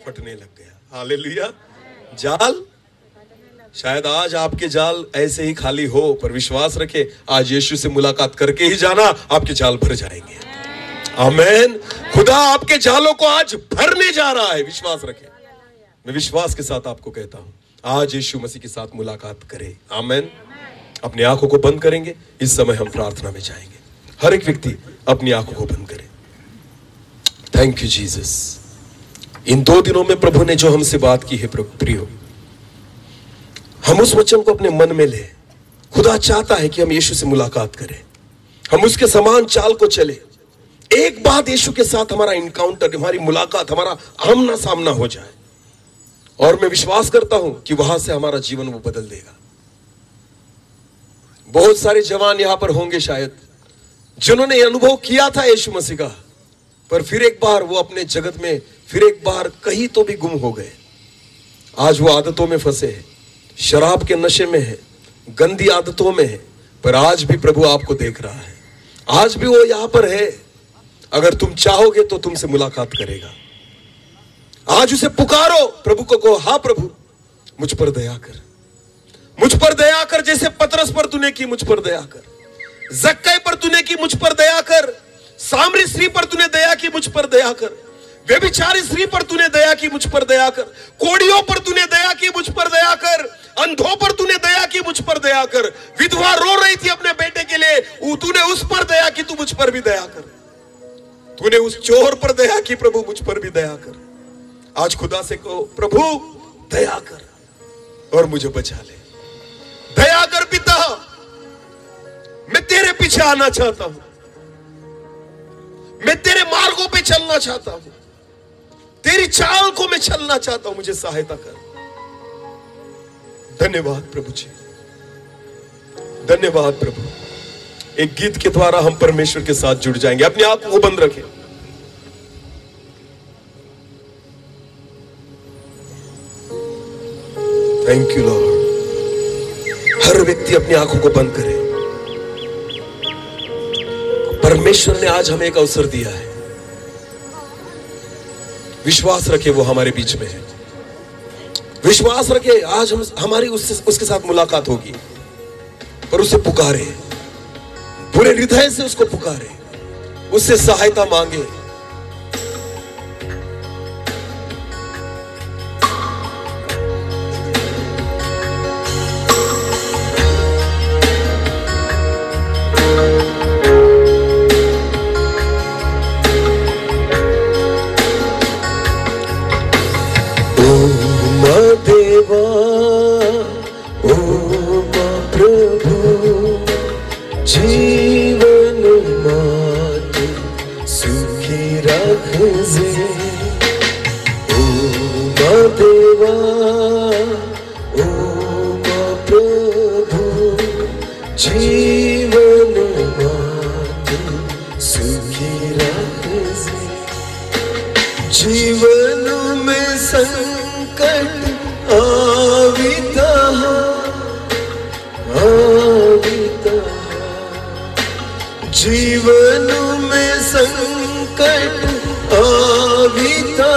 फटने लग गया। हालेलुया। जाल, शायद आज आपके जाल ऐसे ही खाली हो, पर विश्वास रखे, आज यीशु से मुलाकात करके ही जाना, आपके जाल भर जाएंगे। आमीन। खुदा आपके जालों को आज भरने जा रहा है, विश्वास रखे। मैं विश्वास के साथ आपको कहता हूं, आज यीशु मसीह के साथ मुलाकात करें। आमीन। अपनी आंखों को बंद करेंगे, इस समय हम प्रार्थना में जाएंगे। हर एक व्यक्ति अपनी आंखों को बंद करे। Thank you Jesus. इन 2 दिनों में प्रभु ने जो हमसे बात की है प्रियो, हम उस वचन को अपने मन में ले। खुदा चाहता है कि हम यीशु से मुलाकात करें, हम उसके समान चाल को चले। एक बात यीशु के साथ हमारा इनकाउंटर, हमारी मुलाकात, हमारा आमना सामना हो जाए, और मैं विश्वास करता हूं कि वहां से हमारा जीवन वो बदल देगा। बहुत सारे जवान यहां पर होंगे शायद, जिन्होंने ये अनुभव किया था यीशु मसीह का, पर फिर एक बार वो अपने जगत में फिर एक बार कहीं तो भी गुम हो गए। आज वो आदतों में फंसे हैं, शराब के नशे में है, गंदी आदतों में है, पर आज भी प्रभु आपको देख रहा है। आज भी वो यहां पर है। अगर तुम चाहोगे तो तुमसे मुलाकात करेगा। आज उसे पुकारो, प्रभु को कहो, हाँ प्रभु मुझ पर दया कर, मुझ पर दया कर, जैसे पतरस पर तूने की मुझ पर दया कर, जक्कई पर तूने की मुझ पर दया कर, सामरी स्त्री पर तूने दया की मुझ पर दया कर, व्यभिचारी स्त्री पर तूने दया की मुझ पर दया कर, कोड़ियों पर तूने दया की मुझ पर दया कर, अंधों पर तूने दया की मुझ पर दया कर, विधवा रो रही थी अपने बेटे के लिए, तूने उस पर दया की, तू मुझ पर भी दया कर, तूने उस चोर पर दया की, प्रभु मुझ पर भी दया कर। आज खुदा से कहो, प्रभु दया कर और मुझे बचा ले। दया कर पिता, मैं तेरे पीछे आना चाहता हूं, मैं तेरे मार्गों पे चलना चाहता हूं, तेरी चाल को मैं चलना चाहता हूं, मुझे सहायता कर। धन्यवाद प्रभु जी, धन्यवाद प्रभु। एक गीत के द्वारा हम परमेश्वर के साथ जुड़ जाएंगे। अपने आप को बंद रखें। Thank you Lord. हर व्यक्ति अपनी आंखों को बंद करे। परमेश्वर ने आज हमें एक अवसर दिया है, विश्वास रखे वो हमारे बीच में है। विश्वास रखे आज हमारी उसके साथ मुलाकात होगी, पर उसे पुकारे, पूरे हृदय से उसको पुकारे, उससे सहायता मांगे। जीवन माते देवा ओ मा प्रभु जीवन मातु सुखी रखे से जीवन में संकट आविता जीवन में संकट आविता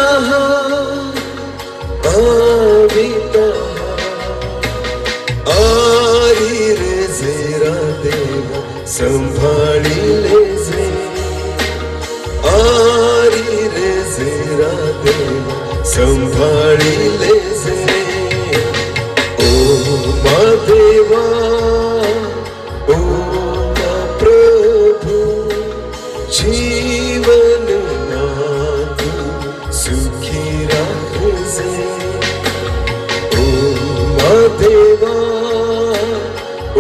आरी रे जेरा देवा संभाली ले जे आरी रे जेरा देवा संभाली ले जे ओ मा देवा ओ मा प्रभु जीवन नातु सुखी रखे से ओ मा देवा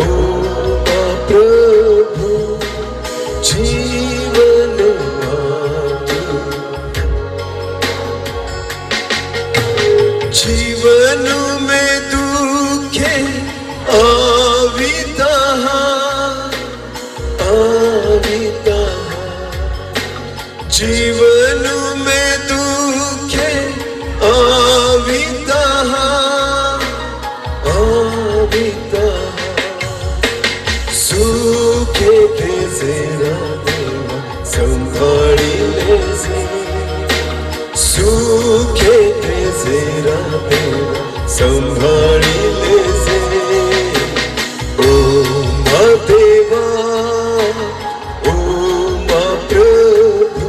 ओ मा प्रभु जीवन नातु जीवन में दुखे आविता जीवन में दुखे आविता सुखे थे जेरा देवा संभाली ले से सुखे थे जेरा देवा संभाली ले से ओ मा देवा ओ मा प्रभु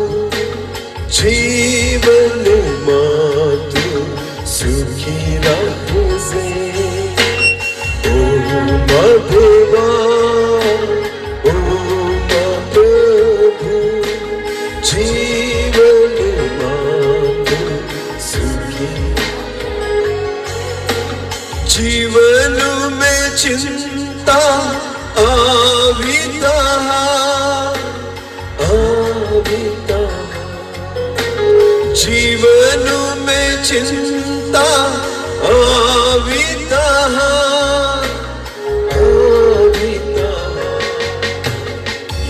जीवन मातु सुखी रखे से ओ मा देवा ओ मा प्रभु जीवन मातु सुखी जीवन में चिंता आविता जीवन में चिंता आविता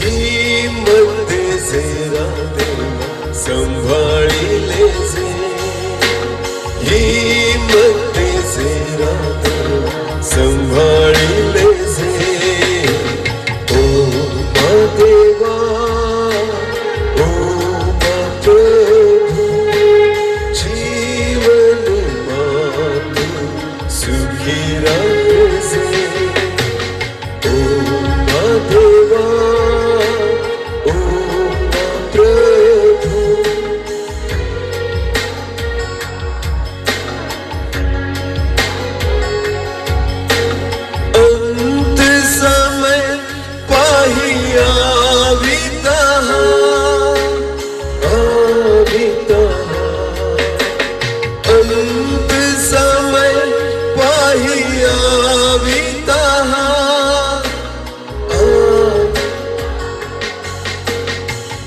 हिम्मत जेरा देवा संभाली ले से हिम्मत जेरा देवा संभाली ले से ओ मा देवा ओ मा प्रभु जीवन मातु सुखी रखे से ओ मा देवा ओ मा प्रभु अंत समय पाहिया आविता अंत समय पाहिया आविता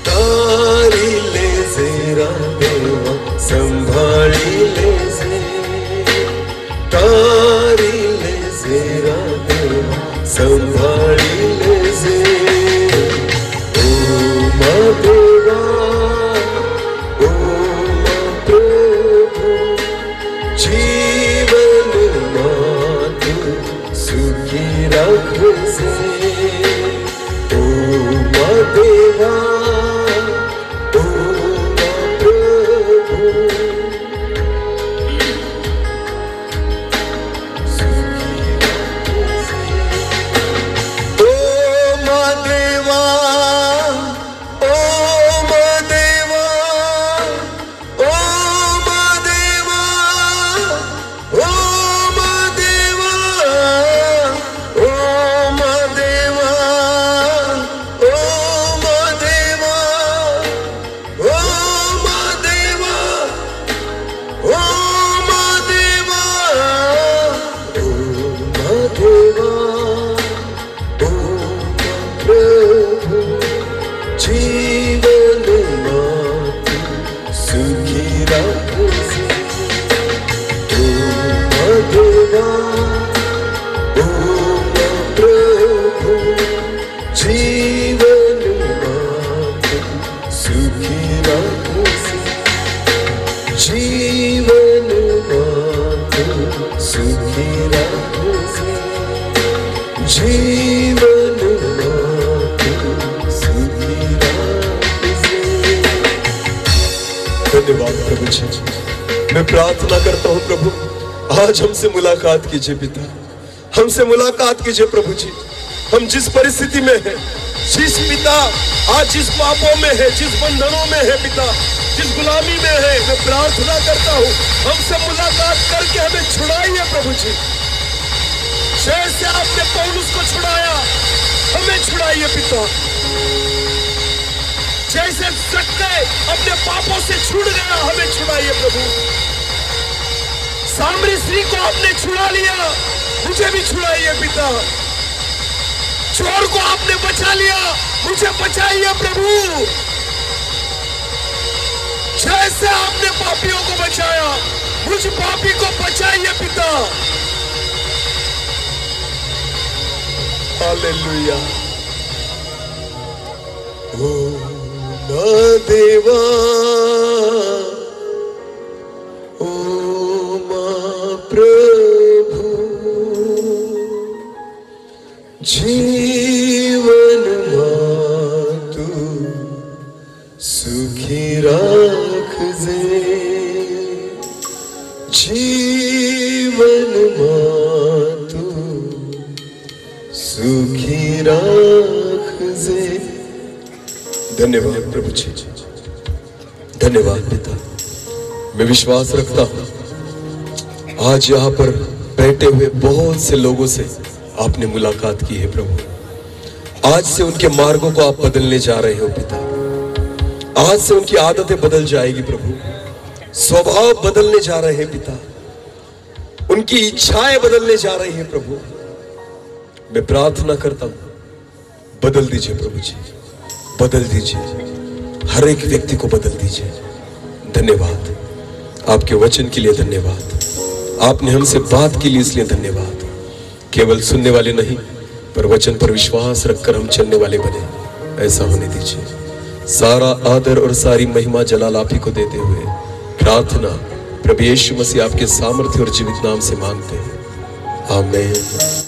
तारी ले जेरा देवा संभाली ले से तारी ले जेरा देवा संभाली ले से ओ मा देवा ओ मा प्रभु जीवन मातु सुखी रखे से ओ मा देवा ओ मा प्रभु सुखी रखे से जी, मैं प्रार्थना करता हूँ प्रभु, आज हमसे मुलाकात कीजिए पिता, हमसे मुलाकात कीजिए प्रभु जी। हम जिस परिस्थिति में हैं, जिस पिता आज जिस पापों में है, जिस बंधनों में है पिता, जिस गुलामी में है, मैं प्रार्थना करता हूँ हमसे मुलाकात करके हमें छुड़ाइए प्रभु जी। जैसे आपने पौलुस को छुड़ाया, हमें छुड़ाइए पिता। जैसे ज़क्कै अपने पापों से छूट गया, हमें छुड़ाइए प्रभु। सामरी स्त्री को आपने छुड़ा लिया, मुझे भी छुड़ाइए पिता। चोर को आपने बचा लिया, मुझे बचाइए प्रभु। जैसे आपने पापियों को बचाया, मुझ पापी को बचाइए पिता। हालेलुया। ओ मां देवा, ओ मां प्रभु, जीवन मां तू सुखी राख जे, जीवन मां तू सुखी राख जे। धन्यवाद प्रभु जी, धन्यवाद पिता। मैं विश्वास रखता हूं आज यहाँ पर बैठे हुए बहुत से लोगों से आपने मुलाकात की है प्रभु। आज से उनके मार्गों को आप बदलने जा रहे हो पिता। आज से उनकी आदतें बदल जाएगी प्रभु, स्वभाव बदलने जा रहे हैं पिता, उनकी इच्छाएं बदलने जा रही हैं प्रभु। मैं प्रार्थना करता हूं, बदल दीजिए प्रभु जी, बदल दीजिए, हर एक व्यक्ति को बदल दीजिए। धन्यवाद आपके वचन के लिए, धन्यवाद आपने हमसे बात के लिए, इसलिए धन्यवाद। केवल सुनने वाले नहीं, पर वचन पर विश्वास रखकर हम चलने वाले बने, ऐसा होने दीजिए। सारा आदर और सारी महिमा जलाल आप ही को देते हुए प्रार्थना प्रभु यीशु मसीह आपके सामर्थ्य और जीवित नाम से मांगते हैं, आमीन।